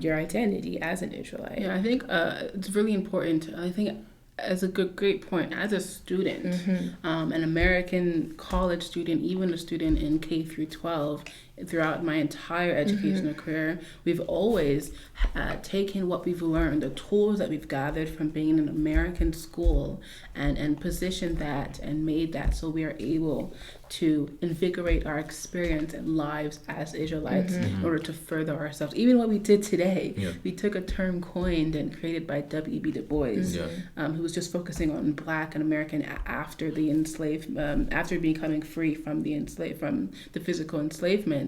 your identity as an Israelite. Yeah, I think it's really important. I think as a great point, as a student, an American college student, even a student in K through 12, throughout my entire educational career, we've always taken what we've learned, the tools that we've gathered from being in an American school, and positioned that and made that so we are able to invigorate our experience and lives as Israelites in order to further ourselves. Even what we did today, we took a term coined and created by W.B. Du Bois, who was just focusing on Black and American after the after becoming free from the physical enslavement.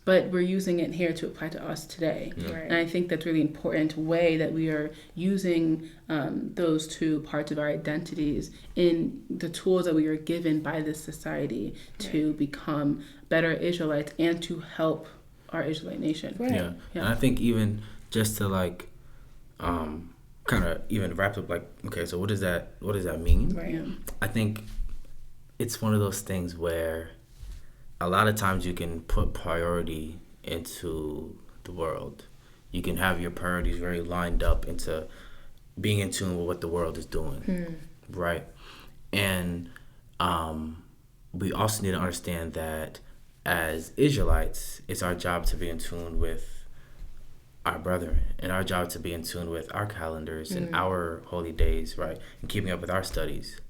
But we're using it here to apply to us today. And I think that's really important way that we are using those two parts of our identities in the tools that we are given by this society to become better Israelites and to help our Israelite nation. And I think even just to kind of even wrapped up like, okay, so what does that mean? Right. Yeah. I think it's one of those things where a lot of times you can put priority into the world. You can have your priorities very lined up into being in tune with what the world is doing, right? And we also need to understand that as Israelites, it's our job to be in tune with our brethren, and our job to be in tune with our calendars and our holy days, right? And keeping up with our studies.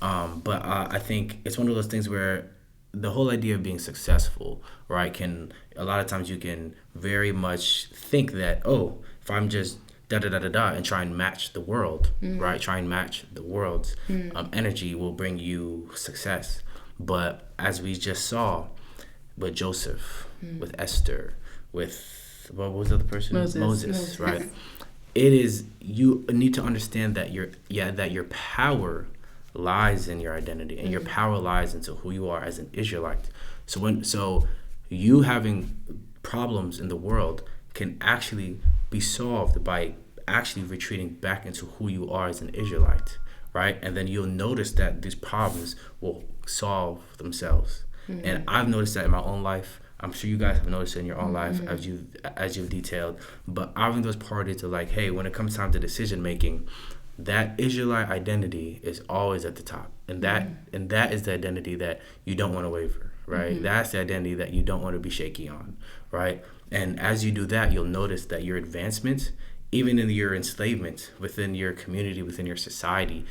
But I think it's one of those things where the whole idea of being successful, right, a lot of times you can very much think that, oh, if I'm just da-da-da-da-da and try and match the world, right? Try and match the world's energy will bring you success. But as we just saw with Joseph, with Esther, with, what was the other person? Moses, right? It is, you need to understand that your power lies in your identity, and your power lies into who you are as an Israelite. So you having problems in the world can actually be solved by actually retreating back into who you are as an Israelite, right? And then you'll notice that these problems will solve themselves. And I've noticed that in my own life. I'm sure you guys have noticed it in your own life as you've detailed. But I think those parties are like, hey, when it comes time to decision making, that Israelite identity is always at the top, and that is the identity that you don't want to waver, right? That's the identity that you don't want to be shaky on, right? And as you do that, you'll notice that your advancement, even in your enslavement within your community, within your society,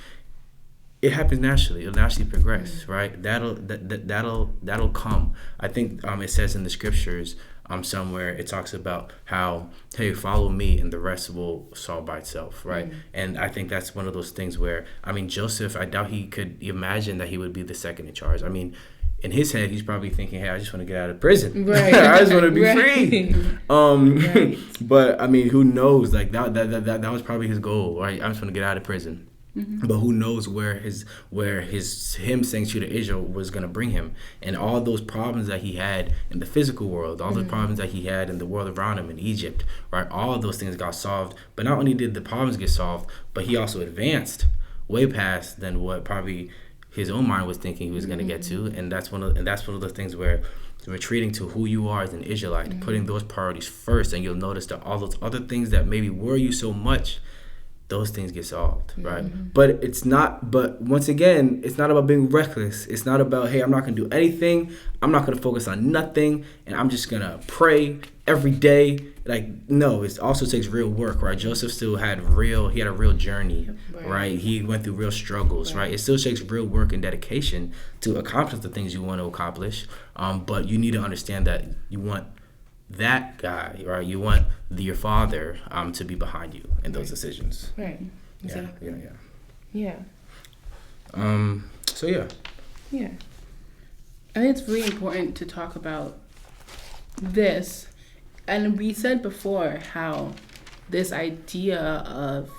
it happens naturally. It'll naturally progress, right? That'll come. I think it says in the scriptures somewhere, it talks about how, hey, follow me and the rest will solve by itself, right? And I think that's one of those things where, I mean, Joseph, I doubt he could imagine that he would be the second in charge. I mean, in his head, he's probably thinking, hey, I just want to get out of prison. Right. I just want to be free. Right. But I mean, who knows? Like that was probably his goal, right? I just want to get out of prison. But who knows where him saying true to Israel was going to bring him, and all those problems that he had in the physical world, all the problems that he had in the world around him in Egypt, right? All of those things got solved. But not only did the problems get solved, but he also advanced way past than what probably his own mind was thinking he was going to get to. And that's one of the things where retreating to who you are as an Israelite, putting those priorities first, and you'll notice that all those other things that maybe worry you so much, those things get solved, right? But once again, it's not about being reckless. It's not about, hey, I'm not going to do anything. I'm not going to focus on nothing. And I'm just going to pray every day. Like, no, it also takes real work, right? Joseph still had a real journey, right? He went through real struggles, right? It still takes real work and dedication to accomplish the things you want to accomplish. But you need to understand that you want that guy, right? You want your father to be behind you in those decisions. Right. Exactly. Yeah. So yeah. Yeah. I think it's really important to talk about this. And we said before how this idea of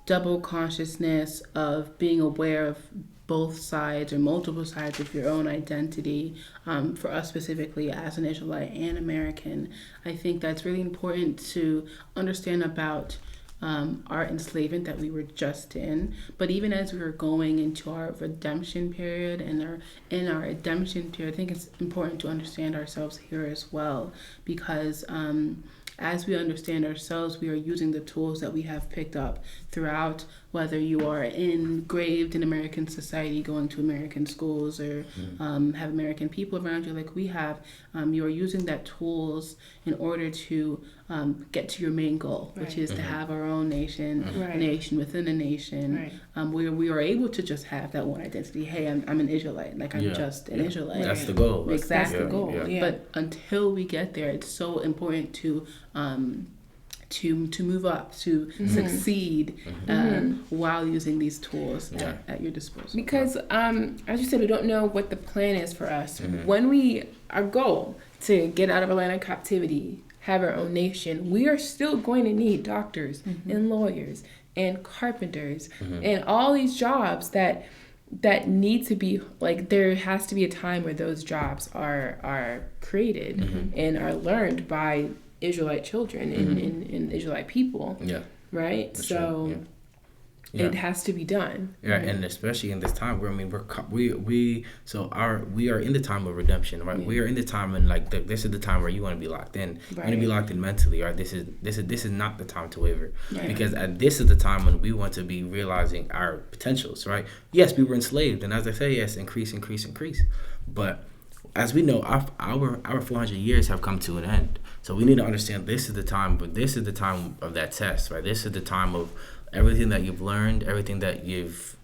double consciousness, of being aware of both sides or multiple sides of your own identity, for us specifically as an Israelite and American, I think that's really important to understand about our enslavement that we were just in. But even as we were going into our redemption period and in our redemption period, I think it's important to understand ourselves here as well, because as we understand ourselves, we are using the tools that we have picked up throughout, whether you are engraved in American society, going to American schools, or have American people around you like we have. You are using that tools in order to get to your main goal, which is to have our own nation, a nation within a nation, where we are able to just have that one identity. Hey, I'm an Israelite, like I'm just an Israelite. That's the goal. Exactly. That's the goal. Yeah. But until we get there, it's so important to move up, to succeed while using these tools at your disposal. Because as you said, we don't know what the plan is for us. When our goal to get out of our land of captivity, have our own nation, we are still going to need doctors and lawyers and carpenters and all these jobs that need to be, like, there has to be a time where those jobs are created and are learned by Israelite children and Israelite people. Yeah. right? For So sure, yeah. it has to be done. Yeah, and especially in this time where we are in the time of redemption, right? We are in the time when this is the time where you want to be locked in. You want to be locked in mentally, right? This is not the time to waver, because this is the time when we want to be realizing our potentials, right? Yes, we were enslaved, and as I say, yes, increase, but as we know, our 400 years have come to an end. So we need to understand this is the time, but this is the time of that test, right? This is the time of everything that you've learned, everything that you've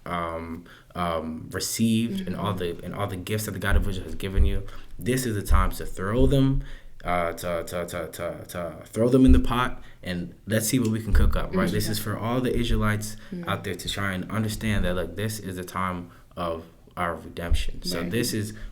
received, and all the gifts that the God of Israel has given you. This is the time to throw them, to throw them in the pot, and let's see what we can cook up. Right. This is for all the Israelites out there to try and understand that this is the time of our redemption. So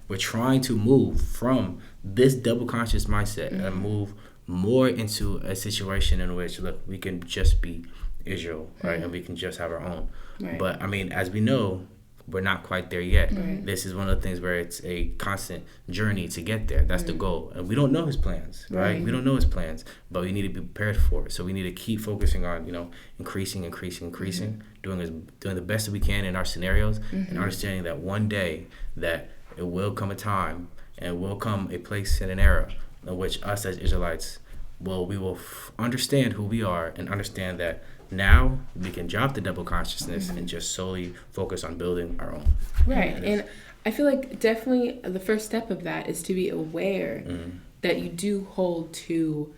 we're trying to move from this double conscious mindset and move more into a situation in which we can just be Israel, right? And we can just have our own. Right. But I mean, as we know, we're not quite there yet. Right. This is one of the things where it's a constant journey to get there. That's the goal. And we don't know his plans, right? We don't know his plans, but we need to be prepared for it. So we need to keep focusing on, increasing, doing the best that we can in our scenarios, and understanding that one day that it will come a time and it will come a place and an era in which us as Israelites, we will understand who we are and understand that now we can drop the double consciousness and just solely focus on building our own. Right. And I feel like definitely the first step of that is to be aware that you do hold to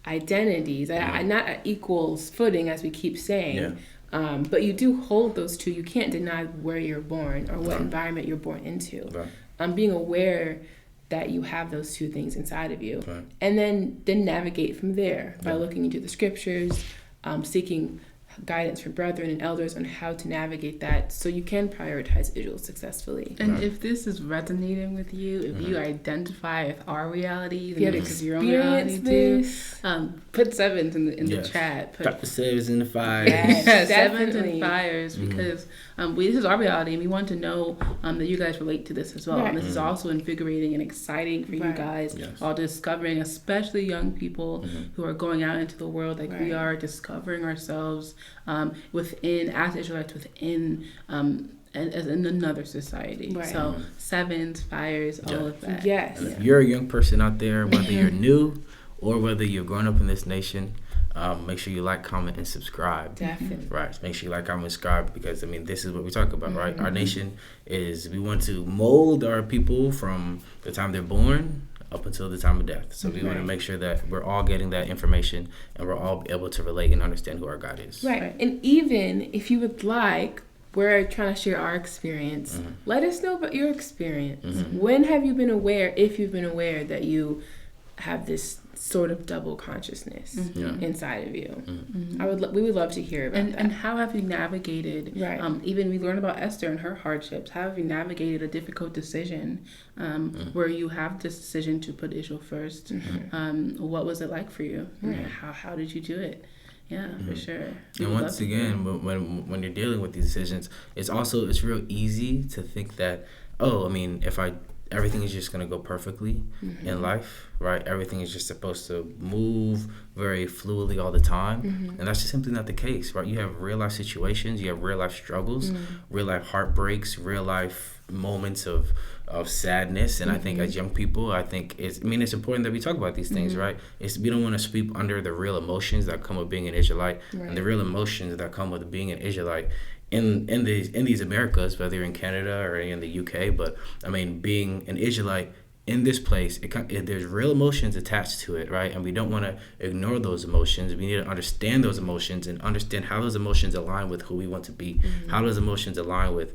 identities, not at equal footing, as we keep saying, but you do hold those two. You can't deny where you're born or what environment you're born into. Being aware that you have those two things inside of you, and then navigate from there by looking into the scriptures, seeking guidance from brethren and elders on how to navigate that so you can prioritize Israel successfully. And if this is resonating with you, if you identify with our reality, then this is your own reality too. Put sevens in the chat. Drop the sevens in the fires. Yes, sevens and fires, because this is our reality, and we want to know that you guys relate to this as well. And this is also invigorating and exciting for you guys, while discovering, especially young people who are going out into the world like we are, discovering ourselves within, as Israelites, within as in another society. So sevens, fires, all of that. Yes. And if you're a young person out there, whether you're new or whether you're growing up in this nation, make sure you like, comment, and subscribe. Definitely. Right. Make sure you like, comment, and subscribe, because this is what we talk about, right? Our nation we want to mold our people from the time they're born up until the time of death. So we want to make sure that we're all getting that information and we're all able to relate and understand who our God is. Right. And even if you would like, we're trying to share our experience. Let us know about your experience. When have you been aware, if you've been aware, that you have this sort of double consciousness inside of you? We would love to hear about that. And how have you navigated, even we learned about Esther and her hardships, how have you navigated a difficult decision where you have this decision to put Israel first? What was it like for you? How did you do it? For sure. And once again, when you're dealing with these decisions, it's real easy to think that, if everything is just going to go perfectly in life, right? Everything is just supposed to move very fluidly all the time. And that's just simply not the case, right? You have real life situations, you have real life struggles, real life heartbreaks, real life moments of sadness. And I think as young people, it's important that we talk about these things, right? We don't want to sweep under the real emotions that come with being an Israelite, and the real emotions that come with being an Israelite in these Americas, whether you're in Canada or in the UK. But being an Israelite in this place, there's real emotions attached to it, right? And we don't want to ignore those emotions. We need to understand those emotions and understand how those emotions align with who we want to be, how those emotions align with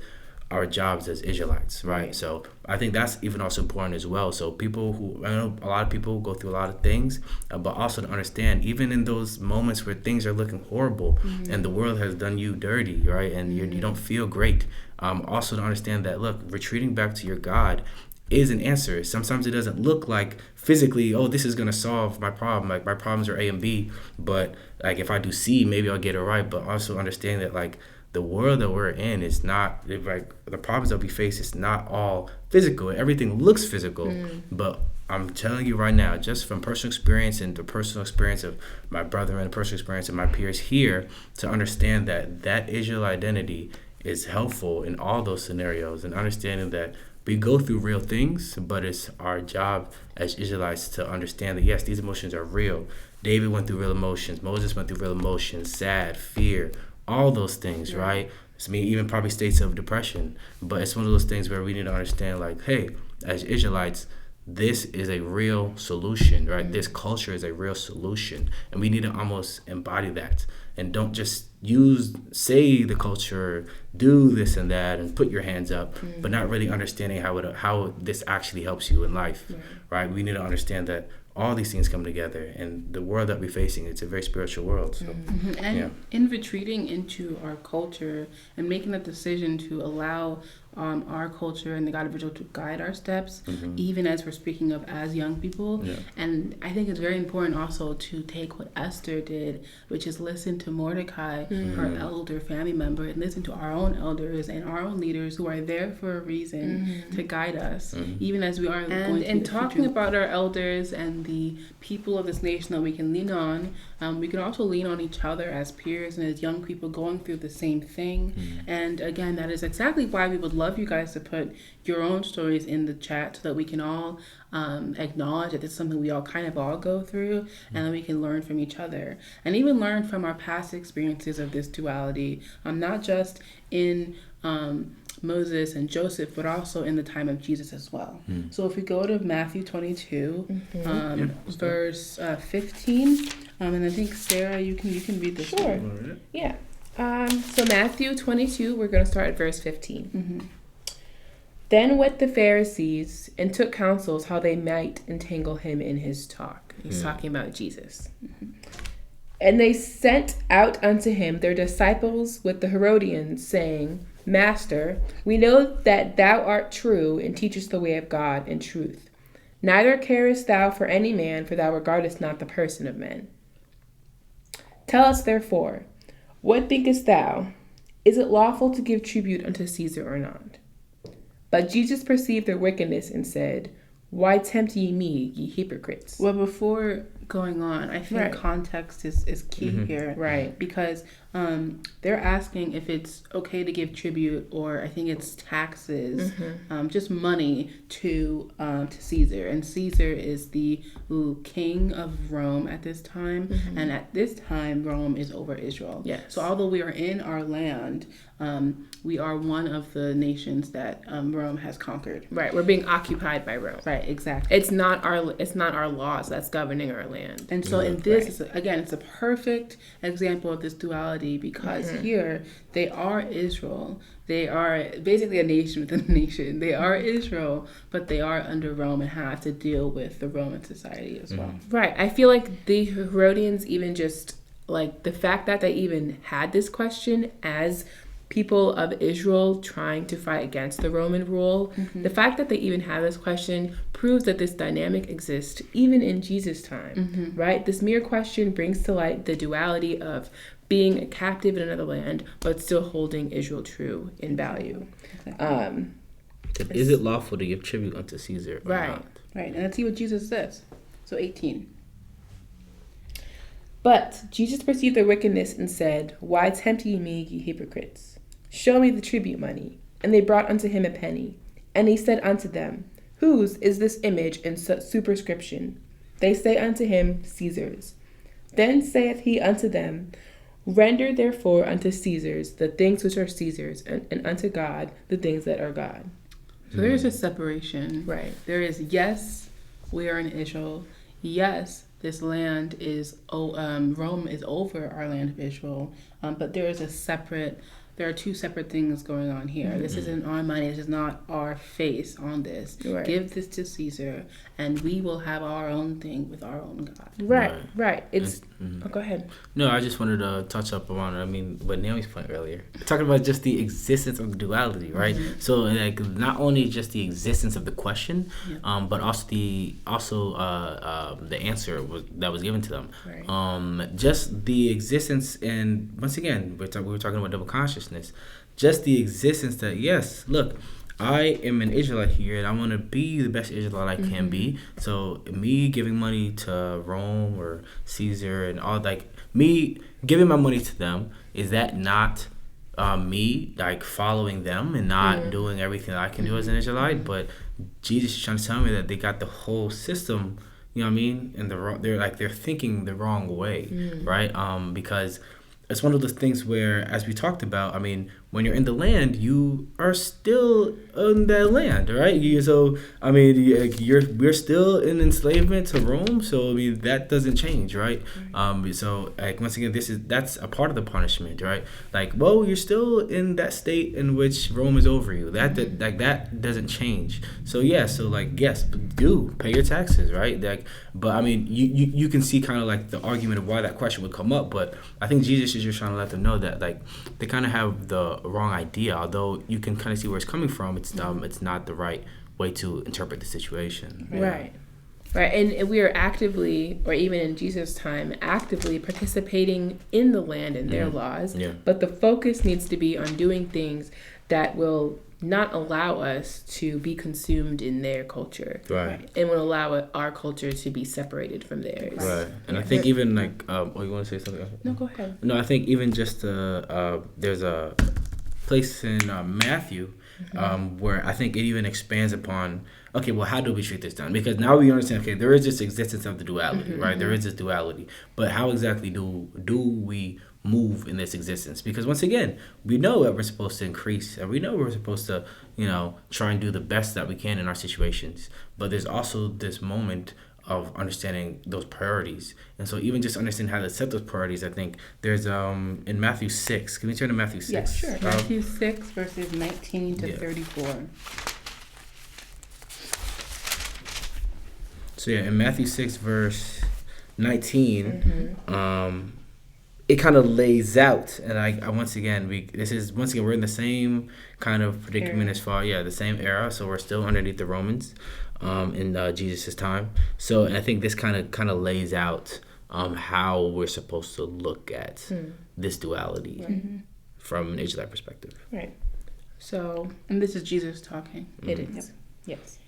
our jobs as Israelites, right? So I think that's even also important as well. So I know a lot of people go through a lot of things, but also to understand, even in those moments where things are looking horrible and the world has done you dirty, right? And you don't feel great. Also to understand that, look, retreating back to your God is an answer. Sometimes it doesn't look like physically, this is going to solve my problem. Like, my problems are A and B, but if I do C, maybe I'll get it right. But also understand that the world that we're in is not the problems that we face is not all physical. Everything looks physical, but I'm telling you right now, just from personal experience and the personal experience of my brother and the personal experience of my peers here, to understand that Israelite identity is helpful in all those scenarios, and understanding that we go through real things, but it's our job as Israelites to understand that, yes, these emotions are real. David went through real emotions. Moses went through real emotions, sad, fear, all those things, right? I mean, even probably states of depression. But it's one of those things where we need to understand, like, hey, as Israelites, this is a real solution, right? This culture is a real solution, and we need to almost embody that, and don't just say the culture, do this and that, and put your hands up, but not really understanding how this actually helps you in life, right? We need to understand that all these things come together, and the world that we're facing, it's a very spiritual world. So, and in retreating into our culture and making that decision to allow our culture and the God of Israel to guide our steps, even as we're speaking of as young people. And I think it's very important also to take what Esther did, which is listen to Mordecai, our elder family member, and listen to our own elders and our own leaders who are there for a reason to guide us, even as we are going through talking about our elders and the people of this nation that we can lean on. We can also lean on each other as peers and as young people going through the same thing. And again, that is exactly why we would love you guys to put your own stories in the chat, so that we can all acknowledge that this is something we all go through, and that we can learn from each other, and even learn from our past experiences of this duality, not just in Moses and Joseph, but also in the time of Jesus as well. So if we go to Matthew 22, verse 15, and I think Sarah, you can read this. Sure. One. Yeah. So Matthew 22, we're going to start at verse 15. Then went the Pharisees and took counsels how they might entangle him in his talk. He's talking about Jesus. And they sent out unto him their disciples with the Herodians, saying, Master, we know that thou art true and teachest the way of God in truth. Neither carest thou for any man, for thou regardest not the person of men. Tell us therefore, what thinkest thou? Is it lawful to give tribute unto Caesar or not? But Jesus perceived their wickedness and said, Why tempt ye me, ye hypocrites? Well, before going on, I think context is key here. Right. Because they're asking if it's okay to give tribute, or I think it's taxes, just money to Caesar. And Caesar is the king of Rome at this time. And at this time, Rome is over Israel. Yes. So although we are in our land, we are one of the nations that Rome has conquered. Right. We're being occupied by Rome. Right. Exactly. It's not our laws that's governing our land. And so in this, again, it's a perfect example of this duality, because here they are Israel. They are basically a nation within a nation. They are Israel, but they are under Rome and have to deal with the Roman society as well. Right. I feel like the Herodians, even just like the fact that they even had this question as people of Israel trying to fight against the Roman rule, the fact that they even have this question proves that this dynamic exists even in Jesus' time, right? This mere question brings to light the duality of being a captive in another land, but still holding Israel true in value. Is it lawful to give tribute unto Caesar or not? Right, and let's see what Jesus says. So 18. But Jesus perceived their wickedness and said, Why tempt ye me, ye hypocrites? Show me the tribute money. And they brought unto him a penny. And he said unto them, Whose is this image and superscription? They say unto him, Caesar's. Then saith he unto them, Render therefore unto Caesar's the things which are Caesar's, and unto God the things that are God. So there's a separation. Right. There is, yes, we are in Israel. Yes, this land is, Rome is over our land of Israel. But there are two separate things going on here. This isn't our money. This is not our face on this. Right. Give this to Caesar, and we will have our own thing with our own God. Right. It's... go ahead. No, I just wanted to touch up on, what Naomi's point earlier. Talking about just the existence of the duality, right? So, like, not only just the existence of the question, but also the answer that was given to them. Right. Just the existence, and once again, we were talking about double consciousness. Just the existence that, yes, look, I am an Israelite here, and I want to be the best Israelite I can be. So me giving money to Rome or Caesar and all, like me giving my money to them, is that not me like following them and not doing everything that I can do as an Israelite? But Jesus is trying to tell me that they got the whole system, you know what I mean, and they're thinking the wrong way, right? Because it's one of those things where, as we talked about, I mean, when you're in the land, you are still in that land, right? We're still in enslavement to Rome, so I mean that doesn't change, right? So like once again, that's a part of the punishment, right? Like, well, you're still in that state in which Rome is over you. That doesn't change. So yeah, so like yes, do pay your taxes, right? Like, but I mean, you can see kind of like the argument of why that question would come up, but I think Jesus is just trying to let them know that like they kind of have the wrong idea, although you can kind of see where it's coming from. It's not the right way to interpret the situation. Right. And we are actively, or even in Jesus' time, actively participating in the land and their laws. Yeah. But the focus needs to be on doing things that will not allow us to be consumed in their culture. Right. And will allow our culture to be separated from theirs. Right. And I think even like, you want to say something else? No, go ahead. No, I think even just there's a place in Matthew where I think it even expands upon, okay, well, how do we treat this down? Because now we understand, okay, there is this existence of the duality, right? There is this duality. But how exactly do we move in this existence? Because once again, we know that we're supposed to increase, and we know we're supposed to, try and do the best that we can in our situations. But there's also this moment of understanding those priorities. And so even just understanding how to set those priorities, I think there's in Matthew 6. Can we turn to Matthew 6? Yes, sure. Matthew 6, verses 19 to 34. So yeah, in Matthew 6, verse 19, it kind of lays out, and I once again, we're in the same kind of predicament as far, the same era, so we're still underneath the Romans in Jesus' time. So and I think this kind of lays out how we're supposed to look at this duality from an Israelite perspective. Right. So, and this is Jesus talking. It is. Yes.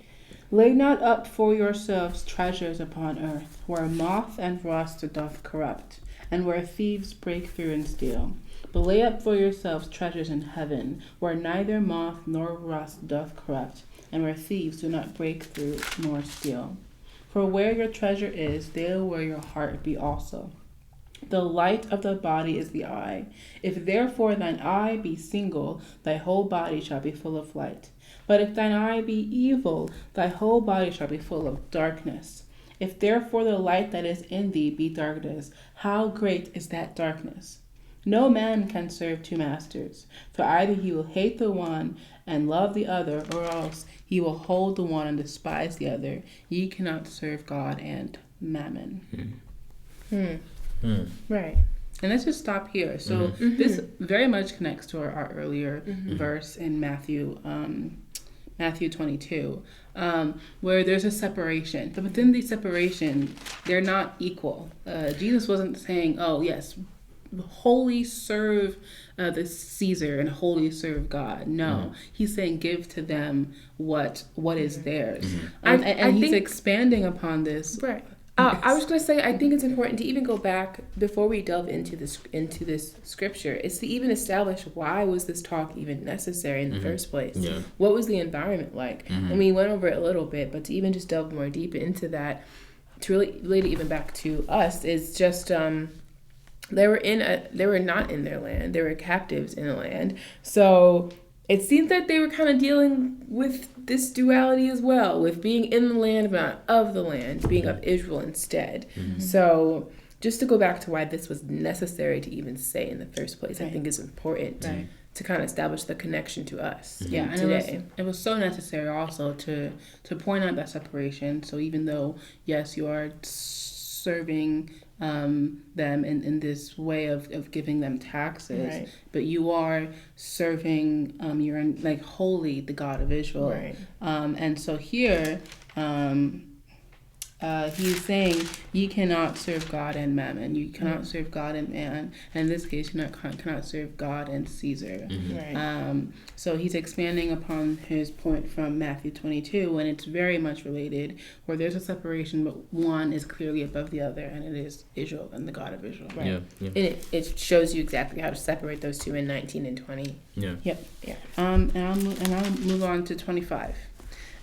Lay not up for yourselves treasures upon earth, where moth and rust doth corrupt, and where thieves break through and steal. But lay up for yourselves treasures in heaven, where neither moth nor rust doth corrupt, and where thieves do not break through nor steal. For where your treasure is, there will your heart be also. The light of the body is the eye. If therefore thine eye be single, thy whole body shall be full of light. But if thine eye be evil, thy whole body shall be full of darkness. If therefore the light that is in thee be darkness, how great is that darkness? No man can serve two masters, for either he will hate the one and love the other, or else he will hold the one and despise the other. Ye cannot serve God and mammon. Right. And let's just stop here. So this very much connects to our earlier verse in Matthew 22, where there's a separation. But within the separation, they're not equal. Jesus wasn't saying, oh, yes, wholly serve the Caesar and wholly serve God. No, he's saying give to them what is theirs. And he's expanding upon this. Right. I was going to say, I think it's important to even go back before we delve into this scripture, is to even establish why was this talk even necessary in the first place? Yeah. What was the environment like? And we went over it a little bit, but to even just delve more deep into that, to really relate it even back to us, is just they were not in their land. They were captives in the land. So it seems that they were kind of dealing with this duality as well, with being in the land but not of the land, being of Israel instead. So just to go back to why this was necessary to even say in the first place, I think is important to kind of establish the connection to us today. It was so necessary also to point out that separation. So even though, yes, you are serving them in this way of giving them taxes, but you are serving you're like holy the God of Israel, and so here he's saying you cannot serve God and mammon. You cannot serve God and man. And in this case, you cannot serve God and Caesar. Right. So he's expanding upon his point from Matthew 22, and it's very much related, where there's a separation, but one is clearly above the other, and it is Israel and the God of Israel. Right. Yeah. And it shows you exactly how to separate those two in 19 and 20. Yeah. Yep. Yeah. And I'll move on to 25.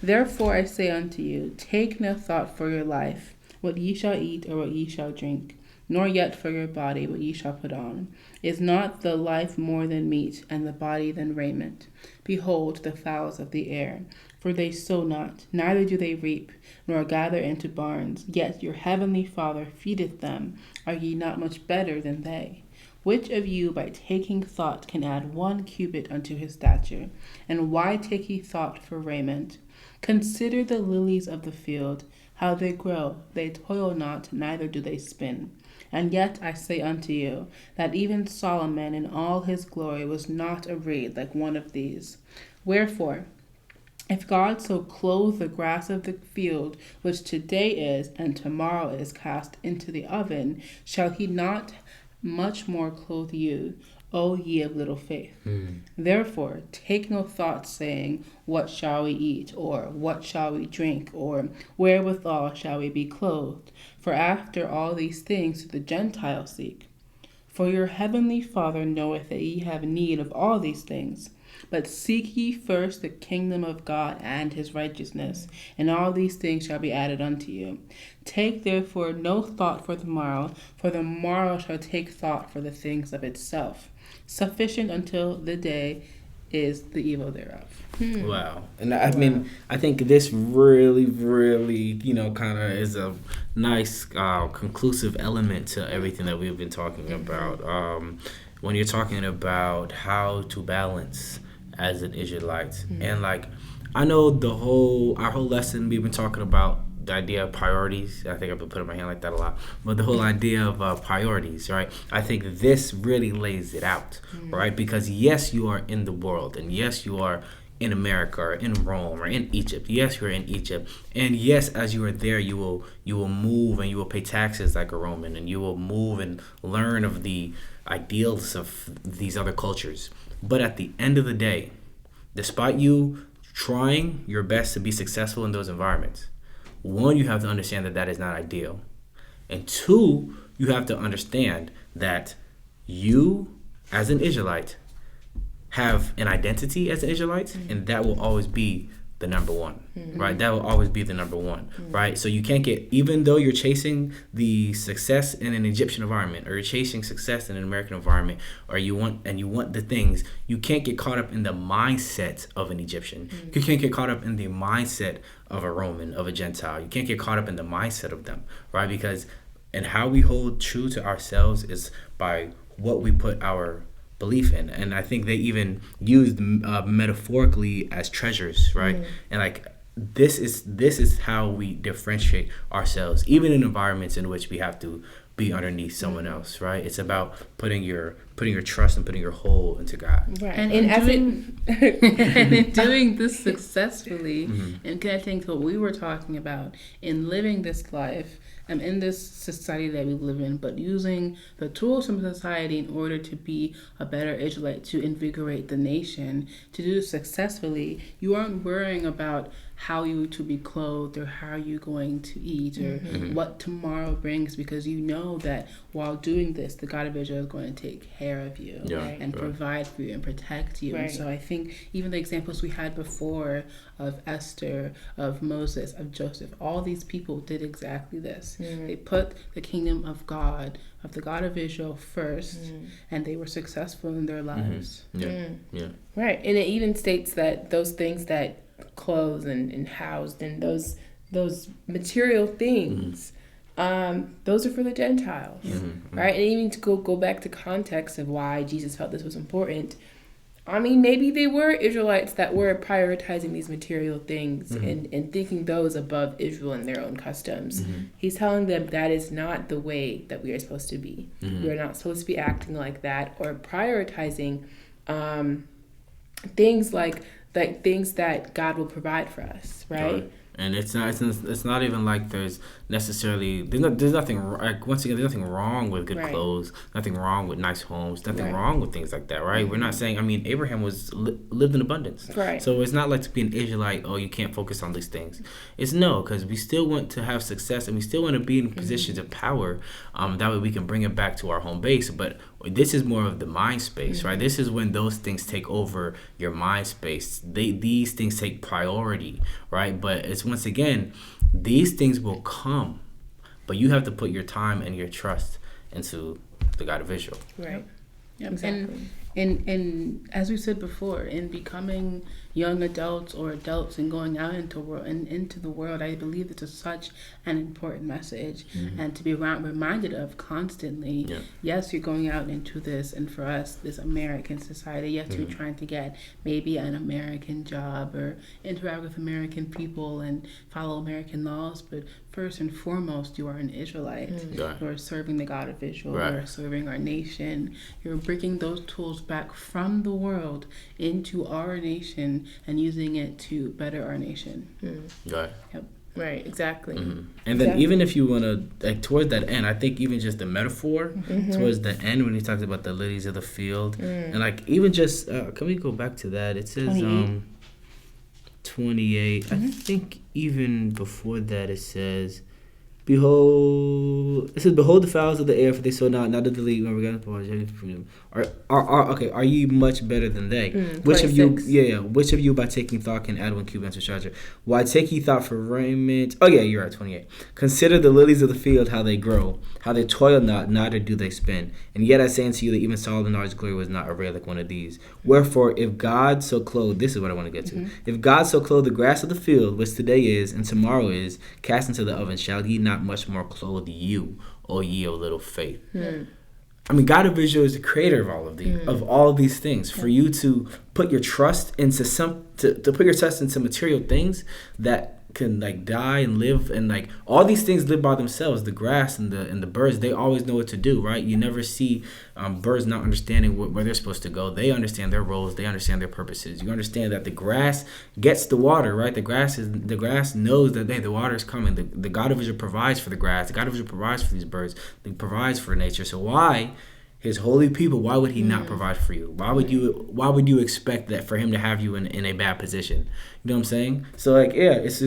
Therefore I say unto you, take no thought for your life, what ye shall eat or what ye shall drink, nor yet for your body what ye shall put on. Is not the life more than meat, and the body than raiment? Behold the fowls of the air, for they sow not, neither do they reap, nor gather into barns, yet your heavenly Father feedeth them. Are ye not much better than they? Which of you by taking thought can add 1 cubit unto his stature? And why take ye thought for raiment? Consider the lilies of the field, how they grow. They toil not, neither do they spin. And yet I say unto you, that even Solomon in all his glory was not arrayed like one of these. Wherefore, if God so clothe the grass of the field, which today is, and tomorrow is cast into the oven, shall he not much more clothe you, O ye of little faith? Therefore take no thought, saying, what shall we eat, or what shall we drink, or wherewithal shall we be clothed? For after all these things the Gentiles seek. For your heavenly Father knoweth that ye have need of all these things. But seek ye first the kingdom of God and his righteousness, and all these things shall be added unto you. Take therefore no thought for the morrow shall take thought for the things of itself. Sufficient until the day is the evil thereof. Wow. And I mean, I think this really, kind of is a nice conclusive element to everything that we've been talking about. When you're talking about how to balance as an Israelite. And I know our whole lesson we've been talking about the idea of priorities. I think I've been putting my hand like that a lot. But the whole idea of priorities, right? I think this really lays it out, right? Because yes, you are in the world, and yes, you are in America or in Rome or in Egypt. Yes, you're in Egypt. And yes, as you are there, you will move and you will pay taxes like a Roman, and you will move and learn of the ideals of these other cultures. But at the end of the day, despite you trying your best to be successful in those environments, one, you have to understand that that is not ideal. And two, you have to understand that you, as an Israelite, have an identity as an Israelite, and that will always be the number one, right? That will always be the number one, right? So you can't get, even though you're chasing the success in an Egyptian environment, or you're chasing success in an American environment, or you want the things, you can't get caught up in the mindset of an Egyptian. You can't get caught up in the mindset of a Roman, of a Gentile. You can't get caught up in the mindset of them, right? Because, and how we hold true to ourselves is by what we put our belief in. And I think they even used metaphorically as treasures, right? And this is how we differentiate ourselves, even in environments in which we have to be underneath someone else, right? It's about putting your trust and putting your whole into God. Right. And in doing this successfully, and connecting to what we were talking about, in living this life, in this society that we live in, but using the tools from society in order to be a better Israelite, to invigorate the nation, to do this successfully, you aren't worrying about how you to be clothed, or how you're going to eat, or what tomorrow brings, because you know that while doing this, the God of Israel is going to take care of you and provide for you and protect you. And so I think even the examples we had before of Esther, of Moses, of Joseph, all these people did exactly this. They put the kingdom of God, of the God of Israel first, and they were successful in their lives. Right. And it even states that those things that clothes and housed and those material things, those are for the Gentiles, right? And even to go back to context of why Jesus felt this was important, I mean, maybe they were Israelites that were prioritizing these material things and thinking those above Israel and their own customs. He's telling them that is not the way that we are supposed to be. We are not supposed to be acting like that, or prioritizing things like things that God will provide for us, right? And it's not even like there's necessarily there's nothing like once again there's nothing wrong with good Right. clothes, nothing wrong with nice homes, nothing Right. wrong with things like that, right? We're not saying, I mean, Abraham was lived in abundance, Right. so it's not like to be an Israelite, oh, you can't focus on these things. It's no, because we still want to have success and we still want to be in positions of power, that way we can bring it back to our home base. But this is more of the mind space, right? This is when those things take over your mind space. These things take priority, right? But it's once again, these things will come, but you have to put your time and your trust into the God of Israel. Right. Yep. Exactly. And as we said before, in becoming young adults or adults and going out into the world, I believe it's such an important message, and to be reminded of constantly. Yeah. Yes, you're going out into this, and for us, this American society. Yes, you're trying to get maybe an American job or interact with American people and follow American laws, but first and foremost, you are an Israelite. Right. You are serving the God of Israel. Right. You are serving our nation. You're bringing those tools back from the world into our nation and using it to better our nation. Right. Yep. Right. Exactly. And then even if you want to, like, towards that end, I think even just the metaphor towards the end when he talks about the lilies of the field, and like even just, can we go back to that? It says 28. I think even before that it says, behold the fowls of the air, for they sow not, neither do they reap, are ye much better than they? Which of you, 26. which of you by taking thought can add 1 cubit unto stature? Why take ye thought for raiment? Oh yeah, you're right, 28. Consider the lilies of the field, how they grow, how they toil not, neither do they spin. And yet I say unto you that even Solomon in all his glory was not arrayed like one of these. Wherefore, if God so clothe, this is what I want to get to. If God so clothe the grass of the field, which today is and tomorrow is cast into the oven, shall he not much more clothe you, O ye of little faith? I mean, God of Israel is the creator of all of these things. For you to put your trust into to put your trust into material things that can like die and live, and like all these things live by themselves. The grass and the birds, they always know what to do, right? You never see birds not understanding where they're supposed to go. They understand their roles. They understand their purposes. You understand that the grass gets the water, right? The grass knows that the water is coming. The God of Israel provides for the grass. The God of Israel provides for these birds. He provides for nature. So why, his holy people, why would he not provide for you? Why would you expect that for him to have you in a bad position? You know what I'm saying? So like, yeah, it's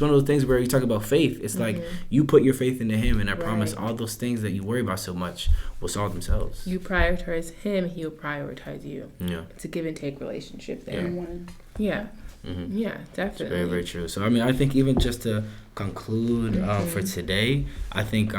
one of those things where you talk about faith. It's like you put your faith into him, and I promise all those things that you worry about so much will solve themselves. You prioritize him, he'll prioritize you. Yeah. It's a give and take relationship there. Yeah. Yeah, definitely. Very, very true. So I mean, I think even just to conclude for today, I think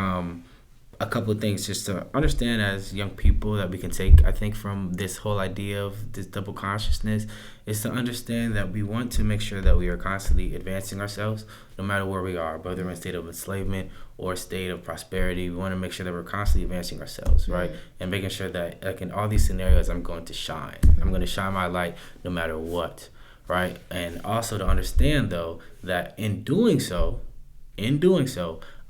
a couple of things just to understand as young people that we can take, I think, from this whole idea of this double consciousness, is to understand that we want to make sure that we are constantly advancing ourselves no matter where we are, whether we're in a state of enslavement or a state of prosperity. We want to make sure that we're constantly advancing ourselves, right? And making sure that, like, in all these scenarios, I'm going to shine. I'm going to shine my light no matter what, right? And also to understand, though, that in doing so,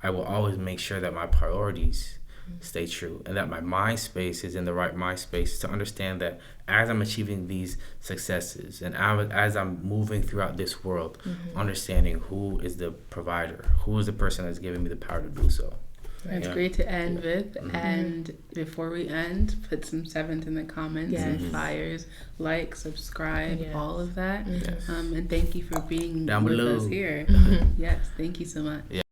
I will always make sure that my priorities stay true and that my mind space is in the right mind space, to understand that as I'm achieving these successes and as I'm moving throughout this world, understanding who is the provider, who is the person that's giving me the power to do so. That's great to end with. And before we end, put some sevens in the comments and flyers, like, subscribe, all of that. And thank you for being down with below us here. Yes, thank you so much.